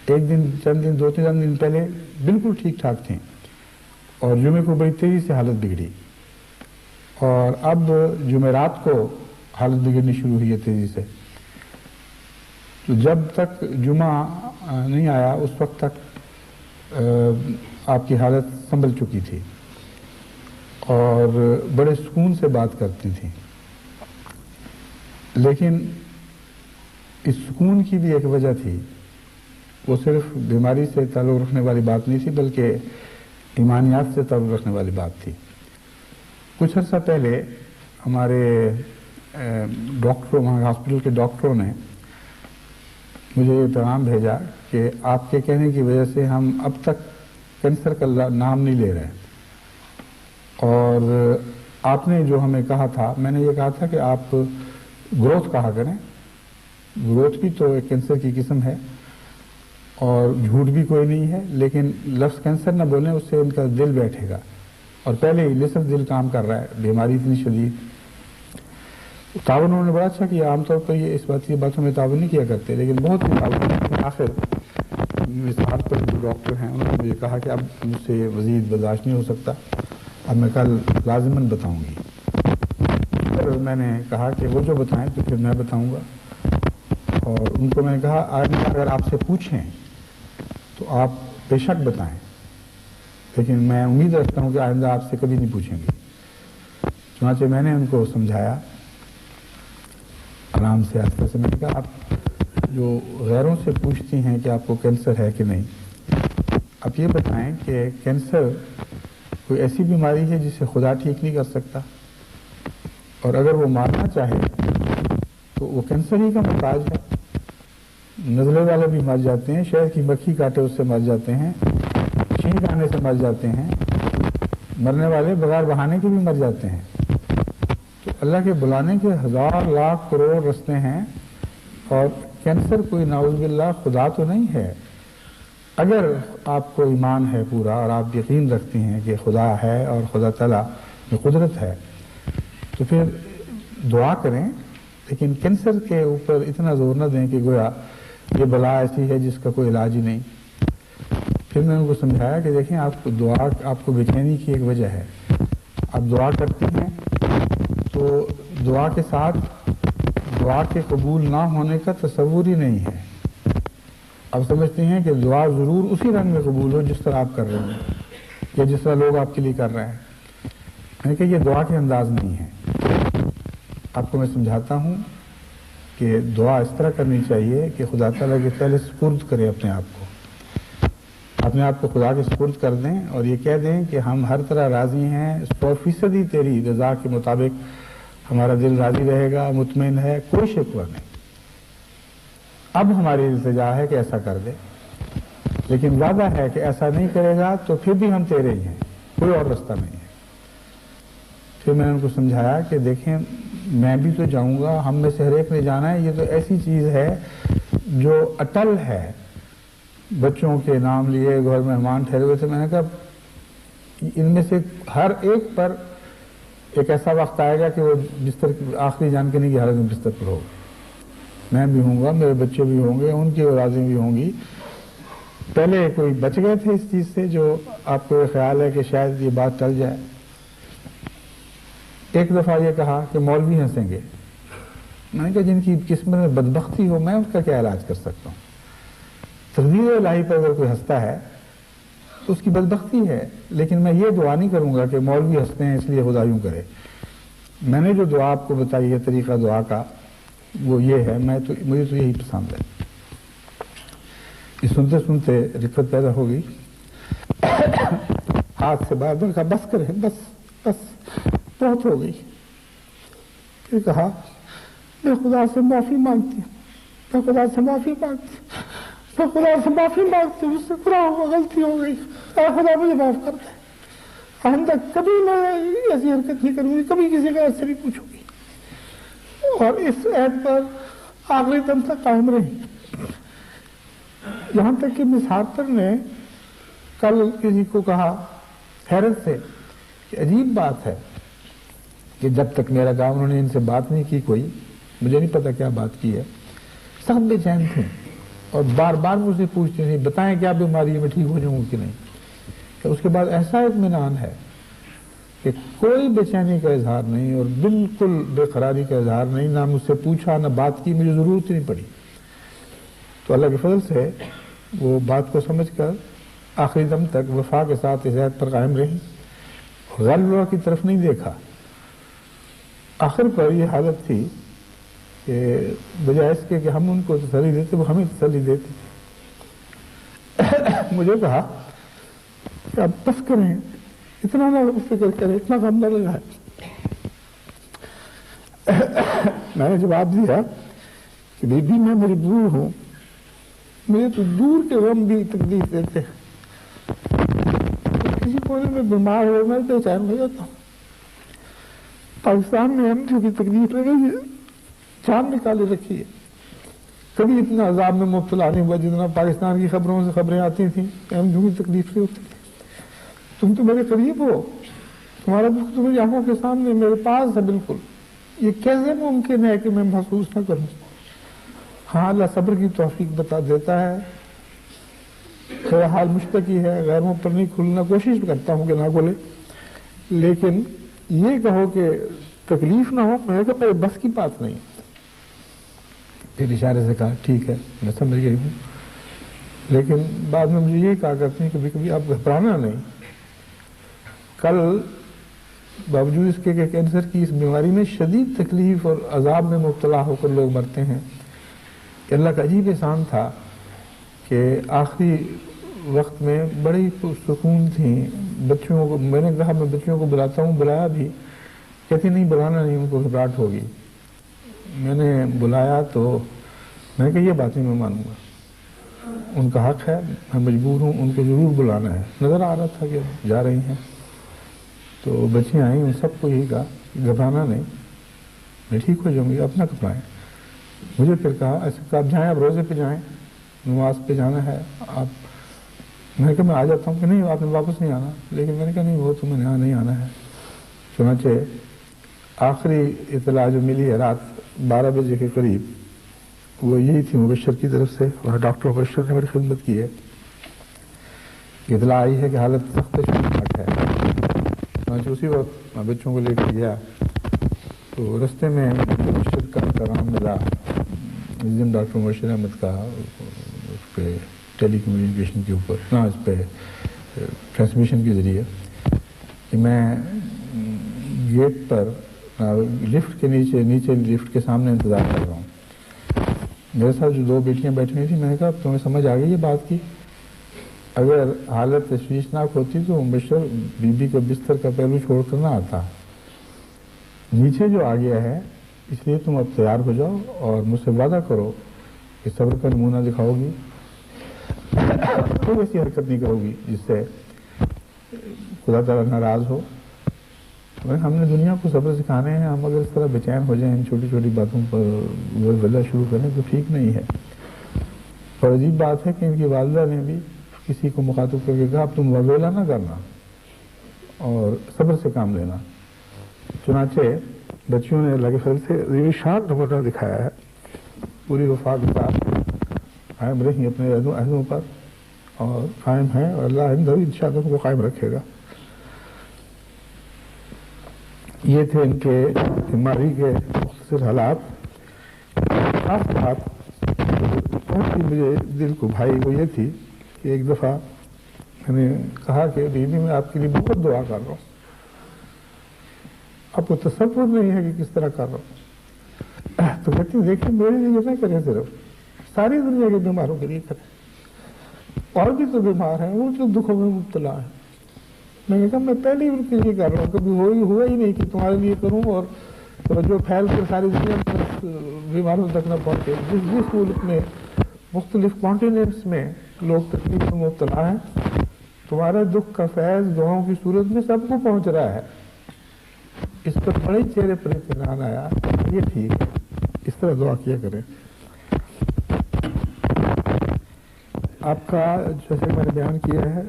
ایک دن چند دن 2-3 دن پہلے بالکل ٹھیک ٹھاک تھیں، اور جمعے کو بڑی تیزی سے حالت بگڑی، اور اب جمعرات کو حالت بگڑنی شروع ہوئی ہے تیزی سے۔ تو جب تک جمعہ نہیں آیا اس وقت تک آپ کی حالت سنبھل چکی تھی اور بڑے سکون سے بات کرتی تھیں، لیکن اس سکون کی بھی ایک وجہ تھی، وہ صرف بیماری سے تعلق رکھنے والی بات نہیں تھی بلکہ ایمانیات سے تعلق رکھنے والی بات تھی۔ کچھ عرصہ پہلے ہمارے ڈاکٹروں، وہاں ہاسپٹل کے ڈاکٹروں نے مجھے یہ پیغام بھیجا کہ آپ کے کہنے کی وجہ سے ہم اب تک کینسر کا نام نہیں لے رہے، اور آپ نے جو ہمیں کہا تھا، میں نے یہ کہا تھا کہ آپ گروتھ کہا کریں، گروتھ بھی تو ایک کینسر کی قسم ہے اور جھوٹ بھی کوئی نہیں ہے، لیکن لفظ کینسر نہ بولیں، اس سے ان کا دل بیٹھے گا، اور پہلے ہی نصف دل کام کر رہا ہے، بیماری اتنی شدید۔ تعاون انہوں نے بڑا اچھا کیا، عام طور پر یہ اس بات کی باتوں میں تعاون نہیں کیا کرتے، لیکن بہت ہی تعاون۔ آخر مثال پر جو ڈاکٹر ہیں انہوں نے مجھے کہا کہ اب مجھ سے یہ مزید برداشت نہیں ہو سکتا، اب میں کل لازماً بتاؤں گی۔ پھر میں نے کہا کہ وہ جو بتائیں تو پھر میں بتاؤں گا۔ اور ان کو میں نے کہا آئندہ اگر آپ سے پوچھیں تو آپ بے شک بتائیں، لیکن میں امید رکھتا ہوں کہ آئندہ آپ سے کبھی نہیں پوچھیں گے۔ چنانچہ میں نے ان کو سمجھایا آرام سے، آہستہ سے، میں نے کہا آپ جو غیروں سے پوچھتی ہیں کہ آپ کو کینسر ہے کہ نہیں، آپ یہ بتائیں کہ کینسر کوئی ایسی بیماری ہے جسے خدا ٹھیک نہیں کر سکتا، اور اگر وہ مارنا چاہے تو وہ کینسر ہی کا محتاج ہے۔ نزلے والے بھی مر جاتے ہیں، شہد کی مکھی کاٹے اس سے مر جاتے ہیں، چھینک آنے سے مر جاتے ہیں، مرنے والے بغیر بہانے کے بھی مر جاتے ہیں۔ تو اللہ کے بلانے کے ہزار لاکھ کروڑ رستے ہیں، اور کینسر کوئی نعوذ باللہ خدا تو نہیں ہے۔ اگر آپ کو ایمان ہے پورا اور آپ یقین رکھتے ہیں کہ خدا ہے اور خدا تعالیٰ میں قدرت ہے، تو پھر دعا کریں، لیکن کینسر کے اوپر اتنا زور نہ دیں کہ گویا یہ بلا ایسی ہے جس کا کوئی علاج ہی نہیں۔ پھر میں ان کو سمجھایا کہ دیکھیں آپ کو دعا، آپ کو بے چینی کی ایک وجہ ہے، آپ دعا کرتے ہیں تو دعا کے ساتھ دعا کے قبول نہ ہونے کا تصور ہی نہیں ہے۔ آپ سمجھتے ہیں کہ دعا ضرور اسی رنگ میں قبول ہو جس طرح آپ کر رہے ہیں یا جس طرح لوگ آپ کے لیے کر رہے ہیں۔ میں نے کہا یہ دعا کے انداز نہیں ہے۔ آپ کو میں سمجھاتا ہوں کہ دعا اس طرح کرنی چاہیے کہ خدا تعالیٰ کے پہلے سپرد کرے اپنے آپ کو خدا کے سپرد کر دیں اور یہ کہہ دیں کہ ہم ہر طرح راضی ہیں، 100% تیری رضا کے مطابق ہمارا دل راضی رہے گا، مطمئن ہے، کوئی شکوہ نہیں۔ اب ہماری التجا ہے کہ ایسا کر دے، لیکن وعدہ ہے کہ ایسا نہیں کرے گا تو پھر بھی ہم تیرے ہی ہیں، کوئی اور رستہ نہیں ہے۔ پھر میں نے ان کو سمجھایا کہ دیکھیں میں بھی تو جاؤں گا، ہم میں سے ہر ایک نے جانا ہے، یہ تو ایسی چیز ہے جو اٹل ہے۔ بچوں کے نام لیے گھر مہمان ٹھہرے ہوئے تھے، میں نے کہا ان میں سے ہر ایک پر ایک ایسا وقت آئے گا کہ وہ بستر آخری جان کے نہیں کی حالت میں بستر پر ہوگا۔ میں بھی ہوں گا، میرے بچے بھی ہوں گے، ان کی اولادیں بھی ہوں گی۔ پہلے کوئی بچ گئے تھے اس چیز سے جو آپ کو خیال ہے کہ شاید یہ بات ٹل جائے۔ ایک دفعہ یہ کہا کہ مولوی ہنسیں گے۔ میں نے کہا جن کی قسمت میں بدبختی ہو میں اس کا کیا علاج کر سکتا ہوں؟ تقدیر الہی پر اگر کوئی ہنستا ہے تو اس کی بدبختی ہے، لیکن میں یہ دعا نہیں کروں گا کہ مولوی ہنستے ہیں اس لیے خدا یوں کرے۔ میں نے جو دعا آپ کو بتائی ہے طریقہ دعا کا وہ یہ ہے، مجھے تو یہی پسند ہے۔ یہ سنتے سنتے رفت پیدا ہو گئی، ہاتھ سے باہر میں کہا بس کریں، بس بہت ہو گئی۔ پھر کہا میں خدا سے معافی مانگتی ہوں، میں خدا سے معافی مانگتی ہوں، اس سے خدا غلطی ہو گئی، خدا مجھے معاف کر دے، آئندہ کبھی میں ایسی حرکت نہیں کروں گی، کبھی کسی کا ایسے نہیں پوچھوں گی۔ اور اس عہد پر آخری دم تک قائم رہی، یہاں تک کہ مس ہارپر نے کل کسی کو کہا حیرت سے کہ عجیب بات ہے کہ جب تک میرا کام انہوں نے ان سے بات نہیں کی، کوئی مجھے نہیں پتا کیا بات کی ہے، سب بے چین تھے اور بار بار مجھ سے پوچھتے تھے بتائیں کیا بیماری ہے، میں ٹھیک ہو جاؤں گا کہ نہیں۔ تو اس کے بعد ایسا اطمینان ہے کہ کوئی بے چینی کا اظہار نہیں اور بالکل بے قراری کا اظہار نہیں، نہ مجھ سے پوچھا نہ بات کی، مجھے ضرورت نہیں پڑی۔ تو اللہ کے فضل سے وہ بات کو سمجھ کر آخری دم تک وفا کے ساتھ اس عہد پر قائم رہی، غیر اللہ کی طرف نہیں دیکھا۔ آخر پر یہ حالت تھی کہ بجائے اس کے کہ ہم ان کو تسلی دیتے وہ ہمیں تسلی دیتے۔ مجھے کہا کہ اب بس کریں، اتنا نہ فکر کریں، اتنا غم نہ لگائیں۔ میں نے جواب دیا کہ بی بی میں مجبور ہوں، مجھے تو دور کے غم بھی تکلیف دیتے ہیں، کسی کونے میں بیمار ہو میں بے چین ہو جاتا ہوں۔ پاکستان میں ہم جو بھی تکلیف لگی جان نکالے رکھی ہے، کبھی اتنا عذاب میں مبتلا نہیں ہوا جتنا پاکستان کی خبروں سے خبریں آتی تھیں کہ ہم جو بھی تکلیف سے ہوتے تھے۔ تم تو میرے قریب ہو، تمہارا دکھ تو میری آنکھوں کے سامنے میرے پاس ہے بالکل، یہ کیسے ممکن ہے کہ میں محسوس نہ کروں؟ ہاں اللہ صبر کی توفیق بتا دیتا ہے، میرا حال مشتقی ہے، غیروں پر نہیں کھلنا، کوشش کرتا ہوں کہ نہ کھلے، لیکن یہ کہو کہ تکلیف نہ ہو، میں کہ میرے بس کی بات نہیں۔ پھر اشارے سے کہا ٹھیک ہے میں سمجھ گئی ہوں، لیکن بعد میں مجھے یہ کہا کرتی ہیں کبھی کبھی آپ گھبرانا نہیں، کل باوجود اس کے کہ کینسر کی اس بیماری میں شدید تکلیف اور عذاب میں مبتلا ہو کر لوگ مرتے ہیں، کہ اللہ کا عجیب احسان تھا کہ آخری وقت میں بڑی سکون تھیں بچوں کو. میں نے کہا میں بچوں کو بلاتا ہوں، بلایا بھی، کہتی نہیں بلانا نہیں، ان کو گھبراہٹ ہوگی. میں نے بلایا تو میں نے کہا یہ باتیں میں مانوں گا، ان کا حق ہے، میں مجبور ہوں، ان کو ضرور بلانا ہے. نظر آ رہا تھا کہ جا رہی ہیں تو بچیاں آئیں، ان سب کو یہی کہا گھبرانا نہیں، میں ٹھیک ہو جاؤں گی، اپنا گھبرائیں. مجھے پھر کہا ایسے کہ آپ جائیں، آپ روزے پہ جائیں، نماز پہ جانا ہے آپ. میں نے کہا میں آ جاتا ہوں. کہ نہیں آپ نے واپس نہیں آنا. لیکن میں نے کہا نہیں وہ تو میں نے نہیں آنا ہے. چنانچہ آخری اطلاع جو ملی ہے رات 12 بجے کے قریب وہ یہی تھی مبشر کی طرف سے، اور ڈاکٹر مبشر نے میری خدمت کی ہے. اطلاع آئی ہے کہ حالت سخت شدید ہے. چنانچہ اسی وقت میں بچوں کو لے کے گیا تو رستے میں مبشر کا پیغام ملا، اس دن ڈاکٹر مبشر احمد کا اس پہ ٹیلی کمیونیکیشن کے اوپر، نہ اس پہ ٹرانسمیشن کے ذریعے، کہ میں گیٹ پر لفٹ کے نیچے لفٹ کے سامنے انتظار کر رہا ہوں. میرے ساتھ جو 2 بیٹیاں بیٹھی ہوئی تھیں، میں نے کہا تمہیں سمجھ آ گئی یہ بات کی، اگر حالت تشویشناک ہوتی تو مبشر بی بی کا بستر کا پہلو چھوڑ کر نہ آتا. نیچے جو آ گیا ہے اس لیے تم اب تیار ہو جاؤ اور مجھ سے وعدہ کرو کہ صبر کا نمونہ دکھاؤ گی، کوئی ایسی حرکت نہیں کرو گی جس سے خدا تعالیٰ ناراض ہو. ہم نے دنیا کو صبر سکھانے ہیں، ہم اگر اس طرح بے چین ہو جائیں ان چھوٹی چھوٹی باتوں پر ولولہ شروع کریں تو ٹھیک نہیں ہے. اور عجیب بات ہے کہ ان کی والدہ نے بھی کسی کو مخاطب کر کے کہا اب تم ولولہ نہ کرنا اور صبر سے کام لینا. چنانچہ بچیوں نے اللہ کے فضل سے یہ شان نمونہ دکھایا ہے، پوری وفا کے ساتھ قائم رہی اپنے عہدوں پر اور قائم ہیں، اور اللہ آئندہ بھی انشاءاللہ ان کو قائم رکھے گا. یہ تھے ان کے بیماری کے مختصر حالات. خاص بات بہت ہی مجھے دل کو بھائی وہ یہ تھی کہ ایک دفعہ میں نے کہا کہ بیوی میں آپ کے لیے بہت دعا کر رہا ہوں، آپ کو تصور نہیں ہے کہ کس طرح کر رہا ہوں. تو کہتی دیکھیں میرے لیے نہ کریں، صرف ساری دنیا کے بیماروں کے لیے کریں، اور بھی تو بیمار ہیں وہ جو دکھوں میں مبتلا ہیں. میں نے کہا میں پہلے ہی ان کے لیے کر رہا ہوں، کبھی ہوا ہی نہیں کہ تمہارے لیے کروں اور توجہ پھیل کر ساری دنیا میں بیماروں تک نہ پہنچے. جس ملک میں مختلف کانٹیننٹس میں لوگ تکلیف میں مبتلا ہیں، تمہارے دکھ کا فیض دعاؤں کی صورت میں سب کو پہنچ رہا ہے. اس پر بڑے چہرے پر اطمینان آیا. یہ ٹھیک ہے، اس طرح دعا کیا کریں. آپ کا جیسے میں نے بیان کیا ہے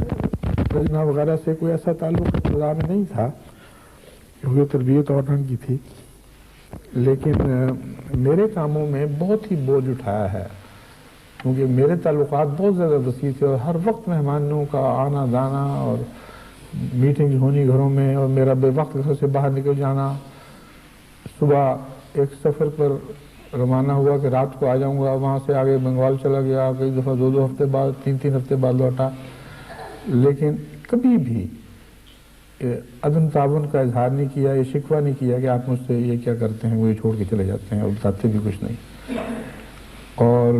رجنا وغیرہ سے کوئی ایسا تعلق ابتدا میں نہیں تھا کیونکہ تربیت اور ڈھنگ کی تھی، لیکن میرے کاموں میں بہت ہی بوجھ اٹھایا ہے کیونکہ میرے تعلقات بہت زیادہ وسیع تھے اور ہر وقت مہمانوں کا آنا جانا اور میٹنگز ہونی گھروں میں، اور میرا بے وقت گھر سے باہر نکل جانا. صبح ایک سفر پر روانہ ہوا کہ رات کو آ جاؤں گا، وہاں سے آگے بنگال چلا گیا، کئی دفعہ 2 ہفتے بعد 3 ہفتے بعد لوٹا. لیکن کبھی بھی عدم تعاون کا اظہار نہیں کیا، یہ شکوہ نہیں کیا کہ آپ مجھ سے یہ کیا کرتے ہیں، وہ یہ چھوڑ کے چلے جاتے ہیں، اور بتاتے بھی کچھ نہیں. اور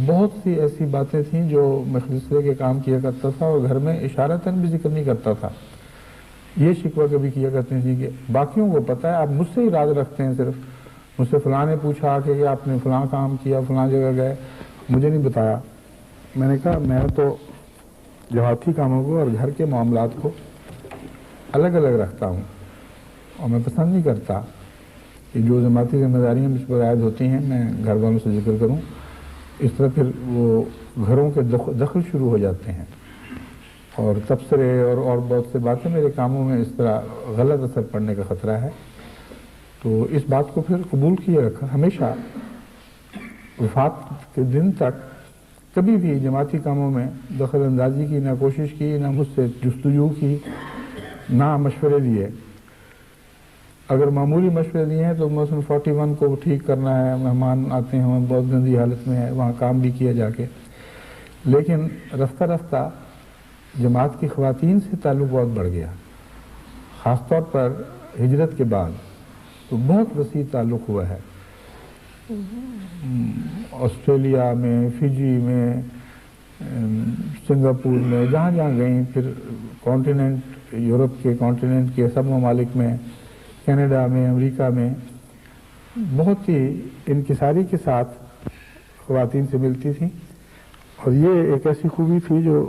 بہت سی ایسی باتیں تھیں جو میں خلصلے کے کام کیا کرتا تھا اور گھر میں اشارتاً بھی ذکر نہیں کرتا تھا. یہ شکوہ کبھی کیا کرتے تھے کہ باقیوں کو پتہ ہے، آپ مجھ سے ہی راز رکھتے ہیں، صرف مجھ سے فلاں نے پوچھا کہ آپ نے فلاں کام کیا، فلاں جگہ گئے، مجھے نہیں بتایا. میں نے کہا میں تو جماعتی کاموں کو اور گھر کے معاملات کو الگ الگ رکھتا ہوں، اور میں پسند نہیں کرتا کہ جو جماعتی ذمہ داریاں مجھ پر عائد ہوتی ہیں میں گھر والوں سے ذکر کروں. اس طرح پھر وہ گھروں کے دخل شروع ہو جاتے ہیں اور تبصرے اور بہت سے باتیں میرے کاموں میں اس طرح غلط اثر پڑنے کا خطرہ ہے. تو اس بات کو پھر قبول کیے رکھا. ہمیشہ وفات کے دن تک کبھی بھی جماعتی کاموں میں دخل اندازی کی نہ کوشش کی، نہ مجھ سے جستجو کی، نہ مشورے دیے. اگر معمولی مشورے دیے ہیں تو مثلاً 41 کو ٹھیک کرنا ہے، مہمان آتے ہیں وہاں بہت گندی حالت میں ہے، وہاں کام بھی کیا جا کے، لیکن رفتہ رفتہ جماعت کی خواتین سے تعلق بہت بڑھ گیا، خاص طور پر ہجرت کے بعد تو بہت وسیع تعلق ہوا ہے۔ آسٹریلیا میں، فجی میں، سنگاپور میں، جہاں جہاں گئیں، پھر کانٹیننٹ یورپ کے کانٹیننٹ کے سب ممالک میں، کینیڈا میں، امریکہ میں، بہت ہی انکساری کے ساتھ خواتین سے ملتی تھیں، اور یہ ایک ایسی خوبی تھی جو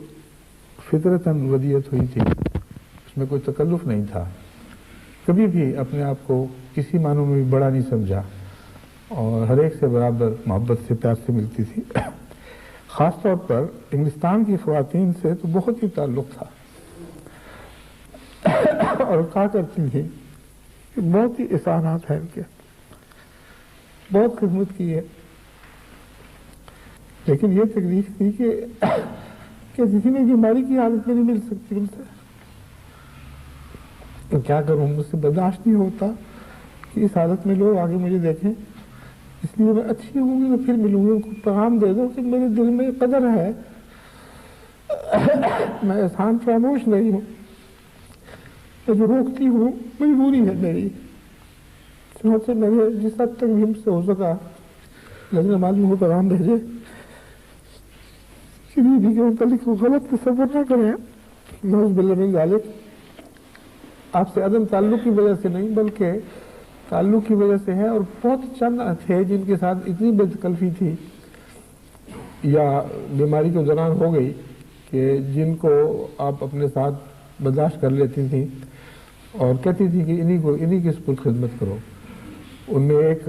فطرتاً ودیعت ہوئی تھی، اس میں کوئی تکلف نہیں تھا، کبھی بھی اپنے آپ کو کسی معنوں میں بھی بڑا نہیں سمجھا، اور ہر ایک سے برابر محبت سے، پیار سے ملتی تھی۔ خاص طور پر انگلستان کی خواتین سے تو بہت ہی تعلق تھا، اور کہا کرتی تھی کہ بہت ہی احسانات ہیں ان کے، بہت خدمت کی ہے، لیکن یہ تکلیف تھی کہ کسی بھی بیماری کی حالت میں نہیں مل سکتی ان سے، تو کیا کروں، مجھ سے برداشت نہیں ہوتا کہ اس حالت میں لوگ آگے مجھے دیکھیں، اس لیے میں اچھی ہوں گی تو پھر ملوں گی، ان کو پیغام دے دو کہ میرے دل میں قدر ہے، میں احسان فراموش نہیں ہوں، میں جو روکتی ہوں مجبوری ہے میری، چنانچہ میں جس حد تک بھی ہم سے ہو سکا لجنہ معلوم کو پیغام بھیجے کہ بیوی کے متعلق غلط تصور نہ کریں، نعوذ باللہ من ذالک، آپ سے عدم تعلق کی وجہ سے نہیں بلکہ تعلق کی وجہ سے ہے، اور بہت چند تھے جن کے ساتھ اتنی بے تکلفی تھی یا بیماری کے دوران ہو گئی کہ جن کو آپ اپنے ساتھ برداشت کر لیتی تھیں اور کہتی تھی کہ انہی کی سپرد خدمت کرو۔ ان میں ایک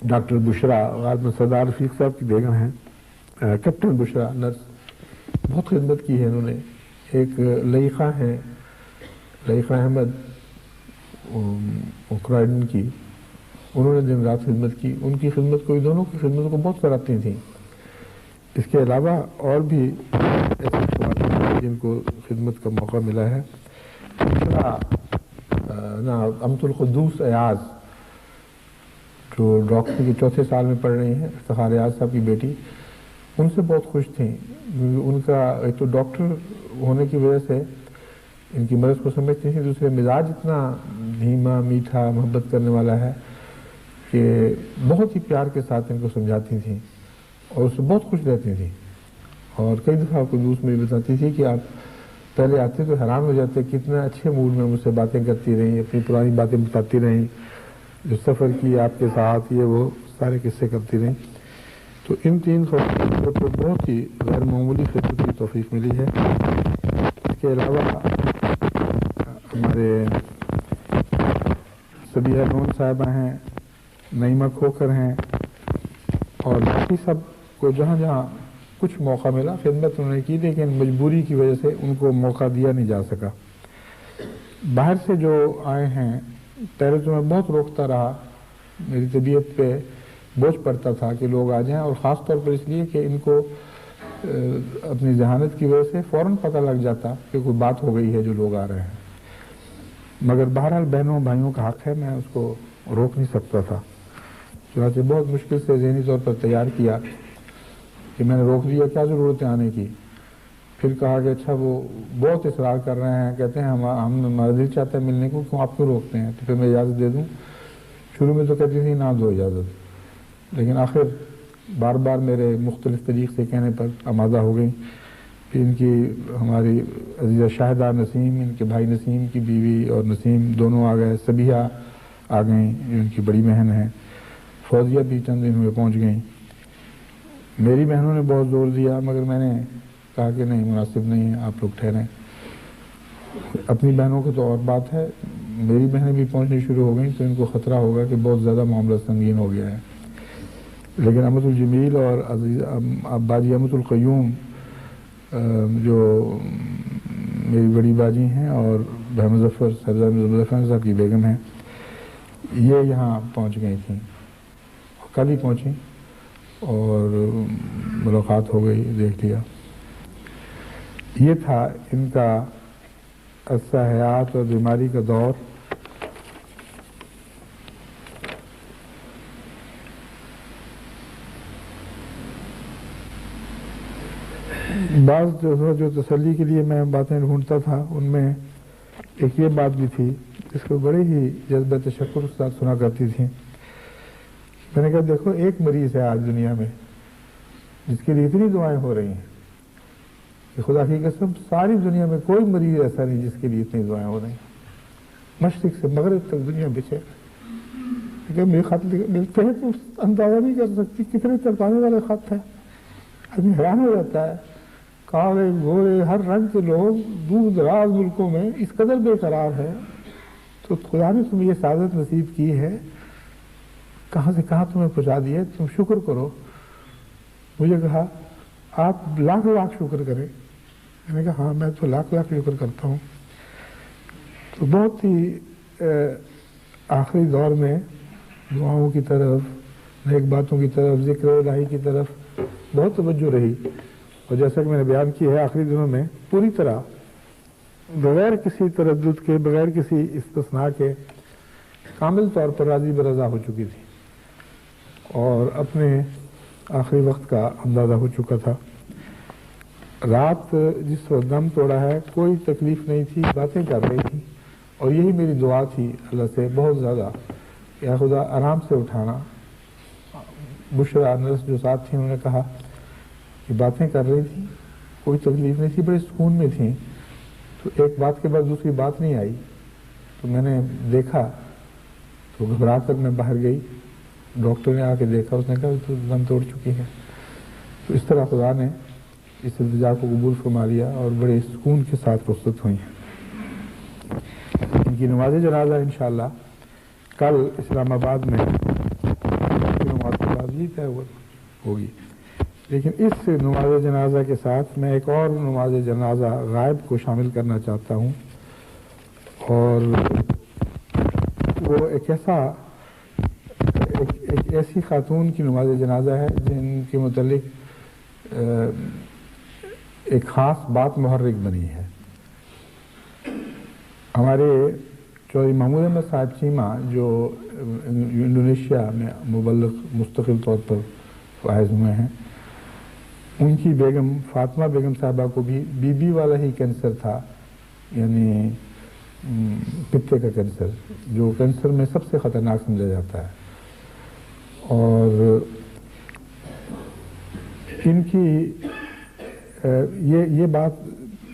ڈاکٹر بشرا، غالب سردار رفیق صاحب کی بیگم ہیں، کیپٹن بشرا نرس، بہت خدمت کی ہے انہوں نے۔ ایک لئیقہ ہے، لئیقہ احمد اوکرائیڈن کی، انہوں نے دن رات خدمت کی، ان کی خدمت کو، دونوں کی خدمت کو بہت سراہتی تھیں۔ اس کے علاوہ اور بھی ایسے خواتین ہیں جن کو خدمت کا موقع ملا ہے۔ امت القدوس ایاز جو ڈاکٹر کے 4تھے سال میں پڑھ رہی ہیں، افتخار ایاز صاحب کی بیٹی، ان سے بہت خوش تھیں۔ ان کا ایک تو ڈاکٹر ہونے کی وجہ سے ان کی مرض کو سمجھتی تھیں، دوسرے مزاج اتنا دھیما، میٹھا، محبت کرنے والا ہے کہ بہت ہی پیار کے ساتھ ان کو سمجھاتی تھیں اور اس سے بہت خوش رہتی تھیں۔ اور کئی دفعہ قدوس مجھے بتاتی تھی کہ آپ پہلے آتے تو حیران ہو جاتے کتنا اچھے موڈ میں مجھ سے باتیں کرتی رہیں، اپنی پرانی باتیں بتاتی رہیں، جو سفر کی آپ کے ساتھ، یہ وہ سارے قصے کرتی رہیں۔ تو ان 3 خواتین کو بہت ہی غیر معمولی خدمت کی توفیق ملی ہے۔ اس کے علاوہ ہمارے سبیہ نون صاحبہ ہیں، نعیمہ کھوکھر ہیں، اور باقی سب کو جہاں جہاں کچھ موقع ملا خدمت انہوں نے کی، لیکن مجبوری کی وجہ سے ان کو موقع دیا نہیں جا سکا۔ باہر سے جو آئے ہیں، پہلے تو میں بہت روکتا رہا، میری طبیعت پہ بوجھ پڑتا تھا کہ لوگ آ جائیں، اور خاص طور پر اس لیے کہ ان کو اپنی ذہانت کی وجہ سے فوراً پتہ لگ جاتا کہ کوئی بات ہو گئی ہے جو لوگ آ رہے ہیں، مگر بہرحال بہنوں بھائیوں کا حق ہے، میں اس کو روک نہیں سکتا تھا، چنانچہ بہت مشکل سے ذہنی طور پر تیار کیا کہ میں نے روک دیا، کیا ضرورت ہے آنے کی۔ پھر کہا کہ اچھا وہ بہت اصرار کر رہے ہیں، کہتے ہیں ہمارا دل چاہتا ہے ملنے کو، کیوں آپ کیوں روکتے ہیں؟ تو پھر میں اجازت دے دوں۔ شروع میں تو کہتی تھی نہ دو اجازت، لیکن آخر بار بار میرے مختلف طریق سے کہنے پر آمادہ ہو گئی۔ پھر ان کی ہماری عزیزہ شاہدہ نسیم، ان کے بھائی نسیم کی بیوی اور نسیم دونوں آ گئے، سبیہ آ گئیں جو ان کی بڑی بہن ہیں، فوزیہ بھی چند دن ہوئے پہنچ گئیں۔ میری بہنوں نے بہت زور دیا، مگر میں نے کہا کہ نہیں، مناسب نہیں ہے، آپ لوگ ٹھہریں۔ اپنی بہنوں کی تو اور بات ہے، میری بہنیں بھی پہنچنی شروع ہو گئیں تو ان کو خطرہ ہوگا کہ بہت زیادہ معاملہ سنگین ہو گیا ہے۔ لیکن امت الجمیل اور باجی امت القیوم جو میری بڑی باجی ہیں اور مظفر صاحب کی بیگم ہیں، یہ یہاں پہنچ گئی تھیں، کل ہی پہنچیں اور ملاقات ہو گئی، دیکھ لیا۔ یہ تھا ان کا عرصہ حیات اور بیماری کا دور، بعض جو تسلی کے لیے میں باتیں ڈھونڈتا تھا ان میں ایک یہ بات بھی تھی جس کو بڑے ہی جذبہ تشکر استاد سنا کرتی تھیں. میں نے کہا دیکھو ایک مریض ہے آج دنیا میں جس کے لیے اتنی دعائیں ہو رہی ہیں کہ خدا کی قسم ساری دنیا میں کوئی مریض ایسا نہیں جس کے لیے اتنی دعائیں ہو رہی ہیں. مشرق سے مغرب تک دنیا بچے میرے خط ملتے ہیں تو اندازہ نہیں کر سکتی کتنے تڑپانے والے خط ہیں. آدمی حیران ہو جاتا ہے. کالے گورے ہر رنگ کے لوگ دور دراز ملکوں میں اس قدر بے قرار ہے تو خدا نے تمہیں یہ سعادت نصیب کی ہے کہاں سے کہاں تمہیں پہنچا دیا تم شکر کرو. مجھے کہا آپ لاکھ لاکھ شکر کریں. میں نے کہا ہاں میں تو لاکھ لاکھ شکر کرتا ہوں. تو بہت ہی آخری دور میں دعاؤں کی طرف نیک باتوں کی طرف ذکر الہی کی طرف بہت توجہ رہی اور جیسا کہ میں نے بیان کی ہے آخری دنوں میں پوری طرح بغیر کسی تردد کے بغیر کسی استثناء کے کامل طور پر راضی برضا ہو چکی تھی اور اپنے آخری وقت کا اندازہ ہو چکا تھا. رات جس وقت دم توڑا ہے کوئی تکلیف نہیں تھی باتیں کر رہی تھی اور یہی میری دعا تھی اللہ سے بہت زیادہ یا خدا آرام سے اٹھانا. بشرا نرس جو ساتھ تھیں انہوں نے کہا کہ باتیں کر رہی تھی کوئی تکلیف نہیں تھی بڑے سکون میں تھیں تو ایک بات کے بعد دوسری بات نہیں آئی تو میں نے دیکھا تو گھبرا کر میں باہر گئی. ڈاکٹر نے آ کے دیکھا اس نے کہا تو دم توڑ چکی ہے. تو اس طرح خدا نے اس التجا کو قبول فرما لیا اور بڑے سکون کے ساتھ رخصت ہوئی ہیں. ان کی نماز جنازہ انشاءاللہ کل اسلام آباد میں طے ہوگی. لیکن اس نماز جنازہ کے ساتھ میں ایک اور نماز جنازہ غائب کو شامل کرنا چاہتا ہوں اور وہ ایک ایسی خاتون کی نماز جنازہ ہے جن کے متعلق ایک خاص بات محرک بنی ہے. ہمارے چودھری محمود احمد صاحب چیمہ جو انڈونیشیا میں مبلغ مستقل طور پر فائز ہوئے ہیں ان کی بیگم فاطمہ بیگم صاحبہ کو بھی بی بی والا ہی کینسر تھا یعنی پتے کا کینسر جو کینسر میں سب سے خطرناک سمجھا جاتا ہے. اور ان کی یہ بات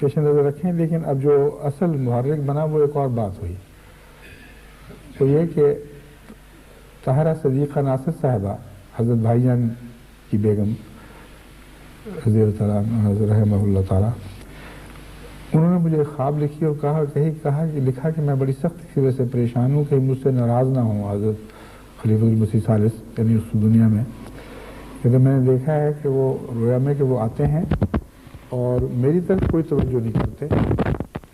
پیش نظر رکھیں لیکن اب جو اصل محرک بنا وہ ایک اور بات ہوئی تو یہ کہ طاہرہ صدیقہ ناصر صاحبہ حضرت بھائی جان کی بیگم رضی اللہ تعالیٰ رحمہ اللہ تعالیٰ انہوں نے مجھے خواب لکھی اور لکھا کہ میں بڑی سخت کی وجہ سے پریشان ہوں کہ مجھ سے ناراض نہ ہوں حضرت خلیفہ المسیح ثالث یعنی اس دنیا میں. کیونکہ میں نے دیکھا ہے کہ وہ رویا میں کہ وہ آتے ہیں اور میری طرف کوئی توجہ نہیں کرتے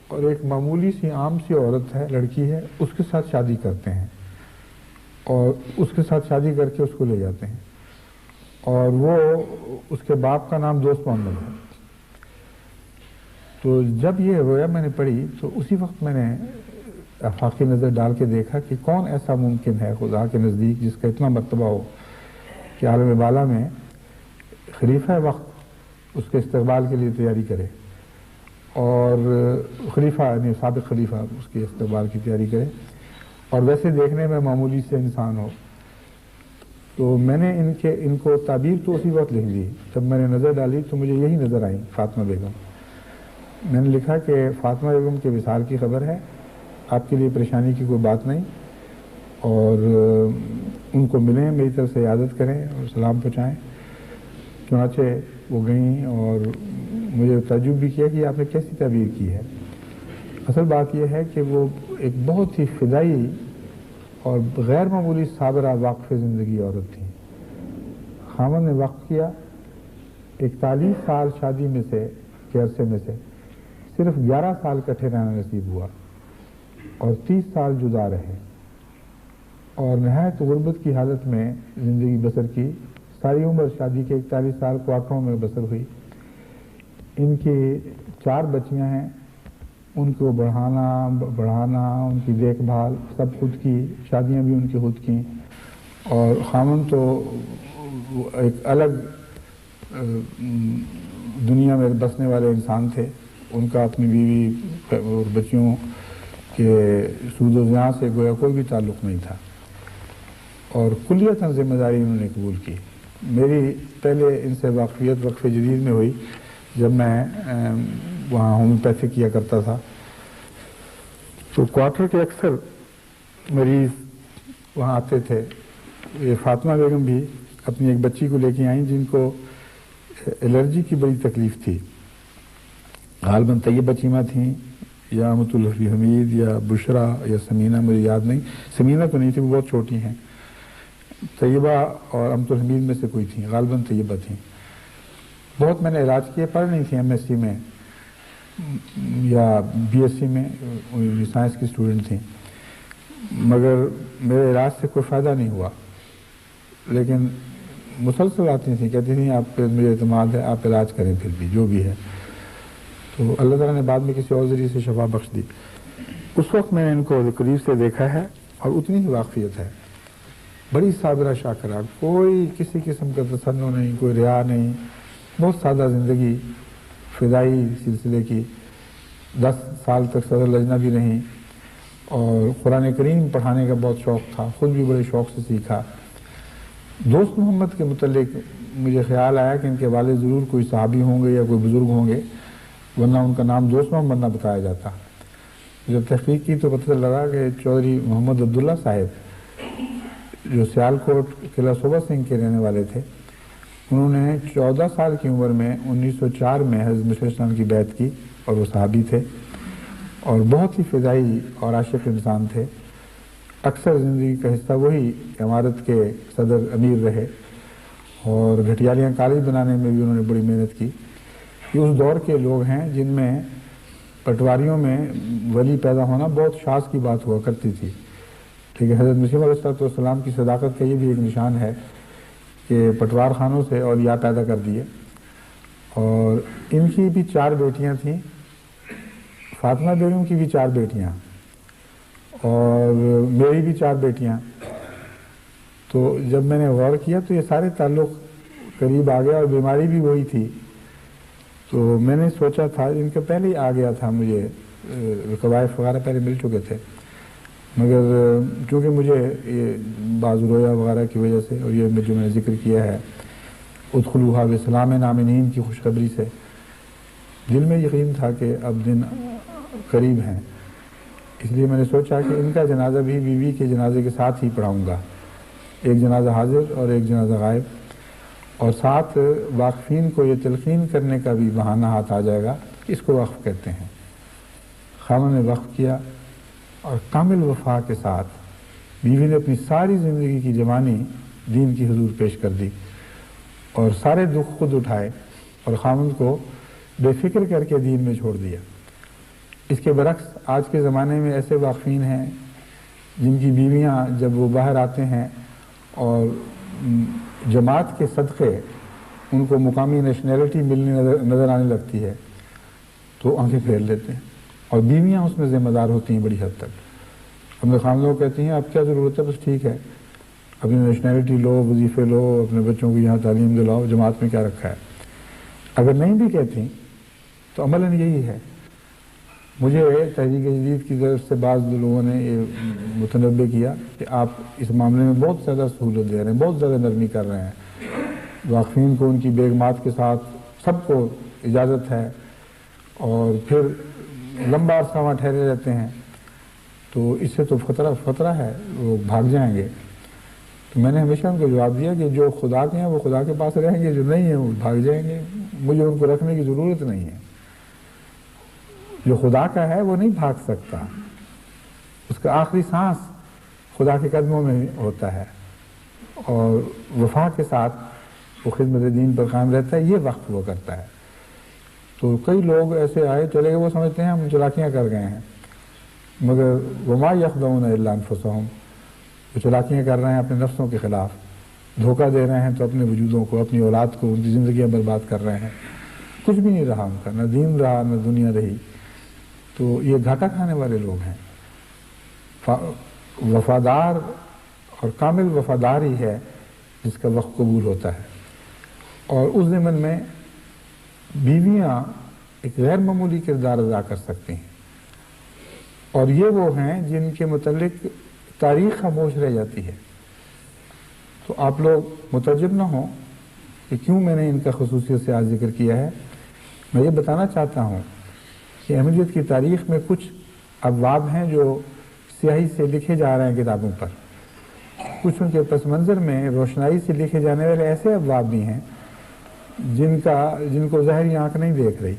اور ایک معمولی سی عام سی عورت ہے لڑکی ہے اس کے ساتھ شادی کرتے ہیں اور اس کے ساتھ شادی کر کے اس کو لے جاتے ہیں اور وہ اس کے باپ کا نام دوست محمد ہے. تو جب یہ رویا میں نے پڑھی تو اسی وقت میں نے آفاقی نظر ڈال کے دیکھا کہ کون ایسا ممکن ہے خدا کے نزدیک جس کا اتنا مرتبہ ہو کہ عالم بالا میں خلیفہ وقت اس کے استقبال کے لیے تیاری کرے اور خلیفہ یعنی سابق خلیفہ اس کے استقبال کی تیاری کرے اور ویسے دیکھنے میں معمولی سے انسان ہو. تو میں نے ان کو تعبیر تو اسی وقت لکھ دی. جب میں نے نظر ڈالی تو مجھے یہی نظر آئی فاطمہ بیگم. میں نے لکھا کہ فاطمہ بیگم کے وصال کی خبر ہے آپ کے لیے پریشانی کی کوئی بات نہیں اور ان کو ملیں میری طرف سے عیادت کریں اور سلام پہنچائیں. چنانچہ وہ گئیں اور مجھے تعجب بھی کیا کہ آپ نے کیسی تعبیر کی ہے. اصل بات یہ ہے کہ وہ ایک بہت ہی فدائی اور غیر معمولی صابرہ واقف زندگی عورت تھی. خاوند نے وقف کیا 41 سال شادی میں سے کے عرصے میں سے صرف 11 سال کٹھے رہنا نصیب ہوا اور 30 سال جدا رہے اور نہایت غربت کی حالت میں زندگی بسر کی. ساری عمر شادی کے 41 سال کوارٹروں میں بسر ہوئی. ان کی 4 بچیاں ہیں ان کو بڑھانا ان کی دیکھ بھال سب خود کی. شادیاں بھی ان کی خود کی اور خامن تو ایک الگ دنیا میں بسنے والے انسان تھے، ان کا اپنی بیوی اور بچیوں کے سود و زیاں سے گویا کوئی بھی تعلق نہیں تھا، اور کلیتاً ذمہ داری انہوں نے قبول کی۔ میری پہلے ان سے واقفیت وقف جدید میں ہوئی جب میں وہاں ہومیوپیتھی کیا کرتا تھا، تو کوارٹر کے اکثر مریض وہاں آتے تھے۔ یہ فاطمہ بیگم بھی اپنی ایک بچی کو لے کے آئیں جن کو الرجی کی بڑی تکلیف تھی، غالباً طیبہ چیمہ تھیں یا امۃ الحمید یا بشرا یا سمینہ، مجھے یاد نہیں، سمینہ تو نہیں تھی، وہ بہت چھوٹی ہیں، طیبہ اور امۃ الحمید میں سے کوئی تھیں، غالباً طیبہ تھیں۔ بہت میں نے علاج کیے، پڑھ نہیں تھیں ایم ایس سی میں یا بی ایس سی میں، سائنس کی اسٹوڈنٹ تھیں، مگر میرے علاج سے کوئی فائدہ نہیں ہوا، لیکن مسلسل آتی تھیں، کہتی تھیں آپ پہ مجھے اعتماد ہے، آپ علاج کریں پھر بھی جو بھی ہے۔ تو اللہ تعالیٰ نے بعد میں کسی اور ذریعے سے شفا بخش دی۔ اس وقت میں نے ان کو قریب سے دیکھا ہے اور اتنی ہی واقفیت ہے، بڑی صابرہ شاکرہ، کوئی کسی قسم کا تصنع نہیں، کوئی ریا نہیں، بہت سادہ زندگی، فدائی سلسلے کی، 10 سال تک صدر لجنہ بھی رہیں، اور قرآن کریم پڑھانے کا بہت شوق تھا، خود بھی بڑے شوق سے سیکھا۔ دوست محمد کے متعلق مجھے خیال آیا کہ ان کے والد ضرور کوئی صحابی ہوں گے یا کوئی بزرگ ہوں گے، ورنہ ان کا نام دوست محمد نہ بتایا جاتا۔ جب تحقیق کی تو پتہ لگا کہ چودھری محمد عبداللہ صاحب جو سیالکوٹ قلعہ صوبہ سنگھ کے رہنے والے تھے، انہوں نے 14 سال کی عمر میں 1904 میں حضرت مسیح اسلام کی بیعت کی، اور وہ صحابی تھے اور بہت ہی فدائی اور عاشق انسان تھے۔ اکثر زندگی کا حصہ وہی عمارت کے صدر امیر رہے، اور گھٹیالیاں کالج بنانے میں بھی انہوں نے بڑی محنت کی۔ یہ اس دور کے لوگ ہیں جن میں پٹواریوں میں ولی پیدا ہونا بہت شاذ کی بات ہوا کرتی تھی، لیکن حضرت مسیح علیہ السلام کی صداقت کا یہ بھی ایک نشان ہے کہ پٹوار خانوں سے اولیاء پیدا کر دیے۔ اور ان کی بھی 4 بیٹیاں تھیں، فاطمہ بیگم کی بھی 4 بیٹیاں، اور میری بھی 4 بیٹیاں۔ تو جب میں نے غور کیا تو یہ سارے تعلق قریب آ گیا، اور بیماری بھی وہی تھی۔ تو میں نے سوچا تھا، ان کے پہلے ہی آ گیا تھا، مجھے قوائف وغیرہ پہلے مل چکے تھے، مگر چونکہ مجھے یہ بعض رویا وغیرہ کی وجہ سے، اور یہ جو میں نے ذکر کیا ہے ادخلوها بسلام آمنین کی خوشخبری سے، دل میں یقین تھا کہ اب دن قریب ہیں، اس لیے میں نے سوچا کہ ان کا جنازہ بھی بیوی کے جنازے کے ساتھ ہی پڑھاؤں گا، ایک جنازہ حاضر اور ایک جنازہ غائب، اور ساتھ واقفین کو یہ تلقین کرنے کا بھی بہانہ ہاتھ آ جائے گا کہ اس کو وقف کہتے ہیں۔ خاوند نے وقف کیا، اور کامل وفا کے ساتھ بیوی نے اپنی ساری زندگی کی جوانی دین کی حضور پیش کر دی، اور سارے دکھ خود اٹھائے، اور خاوند کو بے فکر کر کے دین میں چھوڑ دیا۔ اس کے برعکس آج کے زمانے میں ایسے واقفین ہیں جن کی بیویاں جب وہ باہر آتے ہیں اور جماعت کے صدقے ان کو مقامی نیشنلٹی ملنے نظر آنے لگتی ہے تو آنکھیں پھیر لیتے ہیں، اور بیویاں اس میں ذمہ دار ہوتی ہیں بڑی حد تک۔ اپنے خاندان لوگ کہتی ہیں اب کیا ضرورت ہے، بس ٹھیک ہے، اپنی نیشنلٹی لو، وظیفے لو، اپنے بچوں کو یہاں تعلیم دلاؤ، جماعت میں کیا رکھا ہے۔ اگر نہیں بھی کہتی تو عملاً یہی ہے۔ مجھے تحریک جدید کی طرف سے بعض لوگوں نے یہ متنبع کیا کہ آپ اس معاملے میں بہت زیادہ سہولت دے رہے ہیں، بہت زیادہ نرمی کر رہے ہیں، واقفین کو ان کی بیگمات کے ساتھ سب کو اجازت ہے، اور پھر لمبا عرصہ وہاں ٹھہرے رہتے ہیں، تو اس سے تو خطرہ ہے، وہ بھاگ جائیں گے۔ تو میں نے ہمیشہ ان کو جواب دیا کہ جو خدا کے ہیں وہ خدا کے پاس رہیں گے، جو نہیں ہیں وہ بھاگ جائیں گے، مجھے ان کو رکھنے کی ضرورت نہیں ہے۔ جو خدا کا ہے وہ نہیں بھاگ سکتا، اس کا آخری سانس خدا کے قدموں میں ہوتا ہے، اور وفا کے ساتھ وہ خدمت دین پر قائم رہتا ہے، یہ وقت وہ کرتا ہے۔ تو کئی لوگ ایسے آئے چلے گئے، وہ سمجھتے ہیں ہم چلاکیاں کر گئے ہیں، مگر وما یخدعون الا انفسهم، وہ چلاکیاں کر رہے ہیں اپنے نفسوں کے خلاف، دھوکہ دے رہے ہیں تو اپنے وجودوں کو، اپنی اولاد کو، ان کی زندگیاں برباد کر رہے ہیں، کچھ بھی نہیں رہا ان کا، نہ دین رہا نہ دنیا رہی۔ تو یہ گھاٹا کھانے والے لوگ ہیں۔ وفادار اور کامل وفادار ہی ہے جس کا وقت قبول ہوتا ہے، اور اس ضمن میں بیویاں ایک غیر معمولی کردار ادا کر سکتی ہیں، اور یہ وہ ہیں جن کے متعلق تاریخ خاموش رہ جاتی ہے۔ تو آپ لوگ متعجب نہ ہوں کہ کیوں میں نے ان کا خصوصیت سے آج ذکر کیا ہے۔ میں یہ بتانا چاہتا ہوں کہ احمدیت کی تاریخ میں کچھ ابواب ہیں جو سیاہی سے لکھے جا رہے ہیں کتابوں پر، کچھ ان کے پس منظر میں روشنائی سے لکھے جانے والے ایسے ابواب بھی ہیں جن کو ظاہری آنکھ نہیں دیکھ رہی۔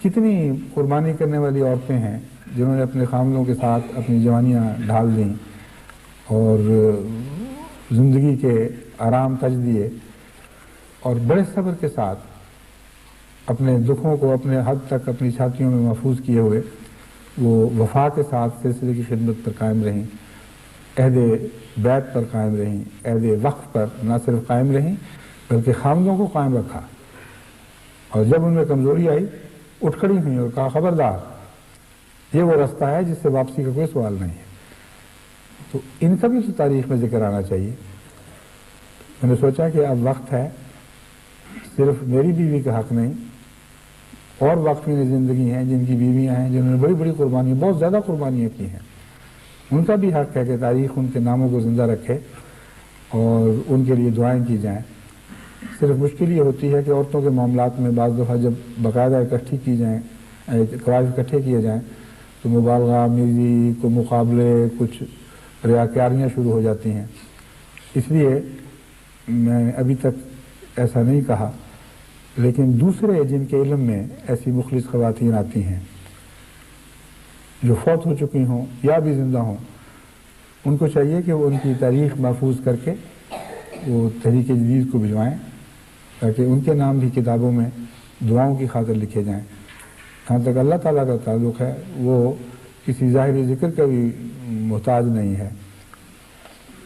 کتنی قربانی کرنے والی عورتیں ہیں جنہوں نے اپنے خامدوں کے ساتھ اپنی جوانیاں ڈھال دیں اور زندگی کے آرام تج دیے، اور بڑے صبر کے ساتھ اپنے دکھوں کو اپنے حد تک اپنی چھاتیوں میں محفوظ کیے ہوئے وہ وفا کے ساتھ سلسلے کی خدمت پر قائم رہیں، عہد بیعت پر قائم رہیں، عہد وقف پر نہ صرف قائم رہیں بلکہ خامدوں کو قائم رکھا، اور جب ان میں کمزوری آئی اٹھ کھڑی ہوئی اور کہا خبردار، یہ وہ رستہ ہے جس سے واپسی کا کوئی سوال نہیں ہے۔ تو ان کا بھی تو تاریخ میں ذکر آنا چاہیے۔ میں نے سوچا کہ اب وقت ہے، صرف میری بیوی کا حق نہیں، اور وقت میں زندگی ہیں جن کی بیویاں ہیں جنہوں نے بڑی بڑی قربانیاں، بہت زیادہ قربانیاں کی ہیں، ان کا بھی حق ہے کہ تاریخ ان کے ناموں کو زندہ رکھے اور ان کے لیے دعائیں کی جائیں۔ صرف مشکل یہ ہوتی ہے کہ عورتوں کے معاملات میں بعض دفعہ جب باقاعدہ اکٹھی کی جائیں، قواعد اکٹھے کیے جائیں تو مبالغہ، میزی، کو مقابلے، کچھ ریاکاریاں شروع ہو جاتی ہیں۔ اس لیے میں ابھی تک ایسا نہیں کہا، لیکن دوسرے جن کے علم میں ایسی مخلص خواتین آتی ہیں جو فوت ہو چکی ہوں یا بھی زندہ ہوں، ان کو چاہیے کہ وہ ان کی تاریخ محفوظ کر کے وہ تحریک جدید کو بھجوائیں تاکہ ان کے نام بھی کتابوں میں دعاؤں کی خاطر لکھے جائیں۔ جہاں تک اللہ تعالیٰ کا تعلق ہے وہ کسی ظاہری ذکر کا بھی محتاج نہیں ہے،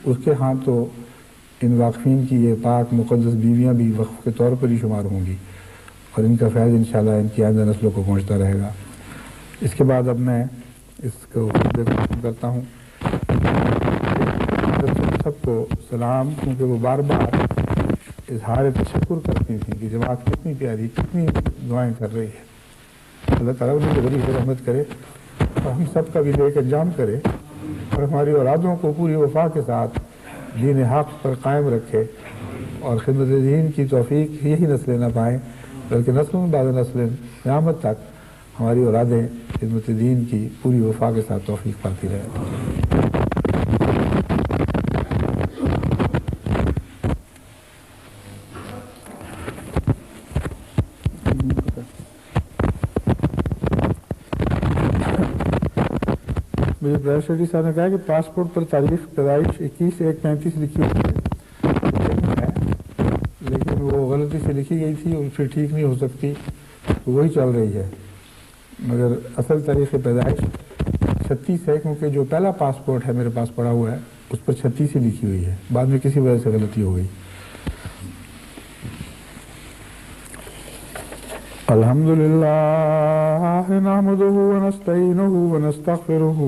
اس کے ہاں تو ان واقفین کی یہ پاک مقدس بیویاں بھی وقف کے طور پر ہی شمار ہوں گی، اور ان کا فیض انشاءاللہ ان کی آئندہ نسلوں کو پہنچتا رہے گا۔ اس کے بعد اب میں اس کو ختم کرتا ہوں۔ سب کو سلام، کیونکہ وہ بار بار اظہار تشکر کرتی تھیں کہ جماعت کتنی پیاری، کتنی دعائیں کر رہی ہے۔ اللہ تعالیٰ انہیں کو بڑی رحمت کرے اور ہم سب کا بھی نیک انجام کرے، اور ہماری اولادوں کو پوری وفا کے ساتھ دین حق پر قائم رکھے، اور خدمت دین کی توفیق یہی نسلیں نہ پائیں بلکہ نسلوں بعد نسل قیامت تک ہماری اولادیں خدمت دین کی پوری وفا کے ساتھ توفیق پاتی رہے۔ مجھے پریس سیکرٹری صاحب نے کہا کہ پاسپورٹ پر تاریخ پیدائش 21/1/35 لکھی ہوئی ہے، لیکن وہ غلطی سے لکھی گئی تھی اور پھر ٹھیک نہیں ہو سکتی تو وہی چل رہی ہے، مگر اصل تاریخ پیدائش 36 ہے، کیونکہ جو پہلا پاسپورٹ ہے میرے پاس پڑا ہوا ہے اس پر 36 ہی لکھی ہوئی ہے، بعد میں کسی وجہ سے غلطی ہو گئی۔ الحمد للہ نحمده ونستعینه ونستغفره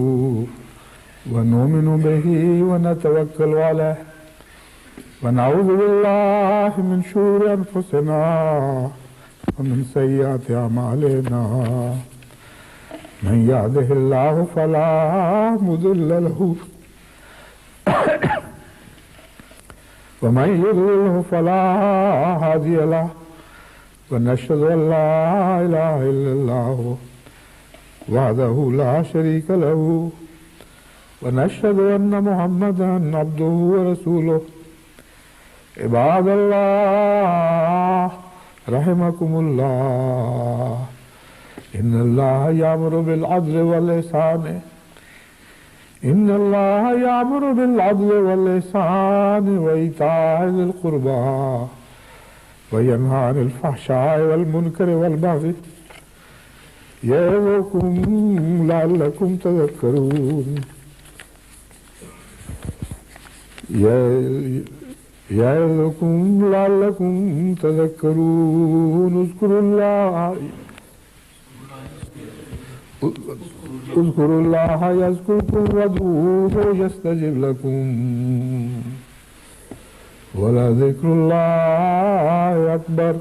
ونؤمن به ونتوکل علیہ ونعوذ باللہ من شرور انفسنا ومن سیئات اعمالنا من یهده اللہ فلا مضل له ومن یضلل فلا ہادی له ونشهد أن لا إله إلا الله وحده لا شريك له ونشهد أن محمدا عبده ورسوله عباد الله رحمكم الله إن الله يأمر بالعدل والإحسان إن الله يأمر بالعدل والإحسان وإيتاء ذي القربى وينهى عن الفحشاء والمنكر والبغي يعظكم لعلكم تذكرون يعظكم لعلكم تذكرون اذكروا الله يذكركم وادعوه يستجب لكم ولذكر الله أكبر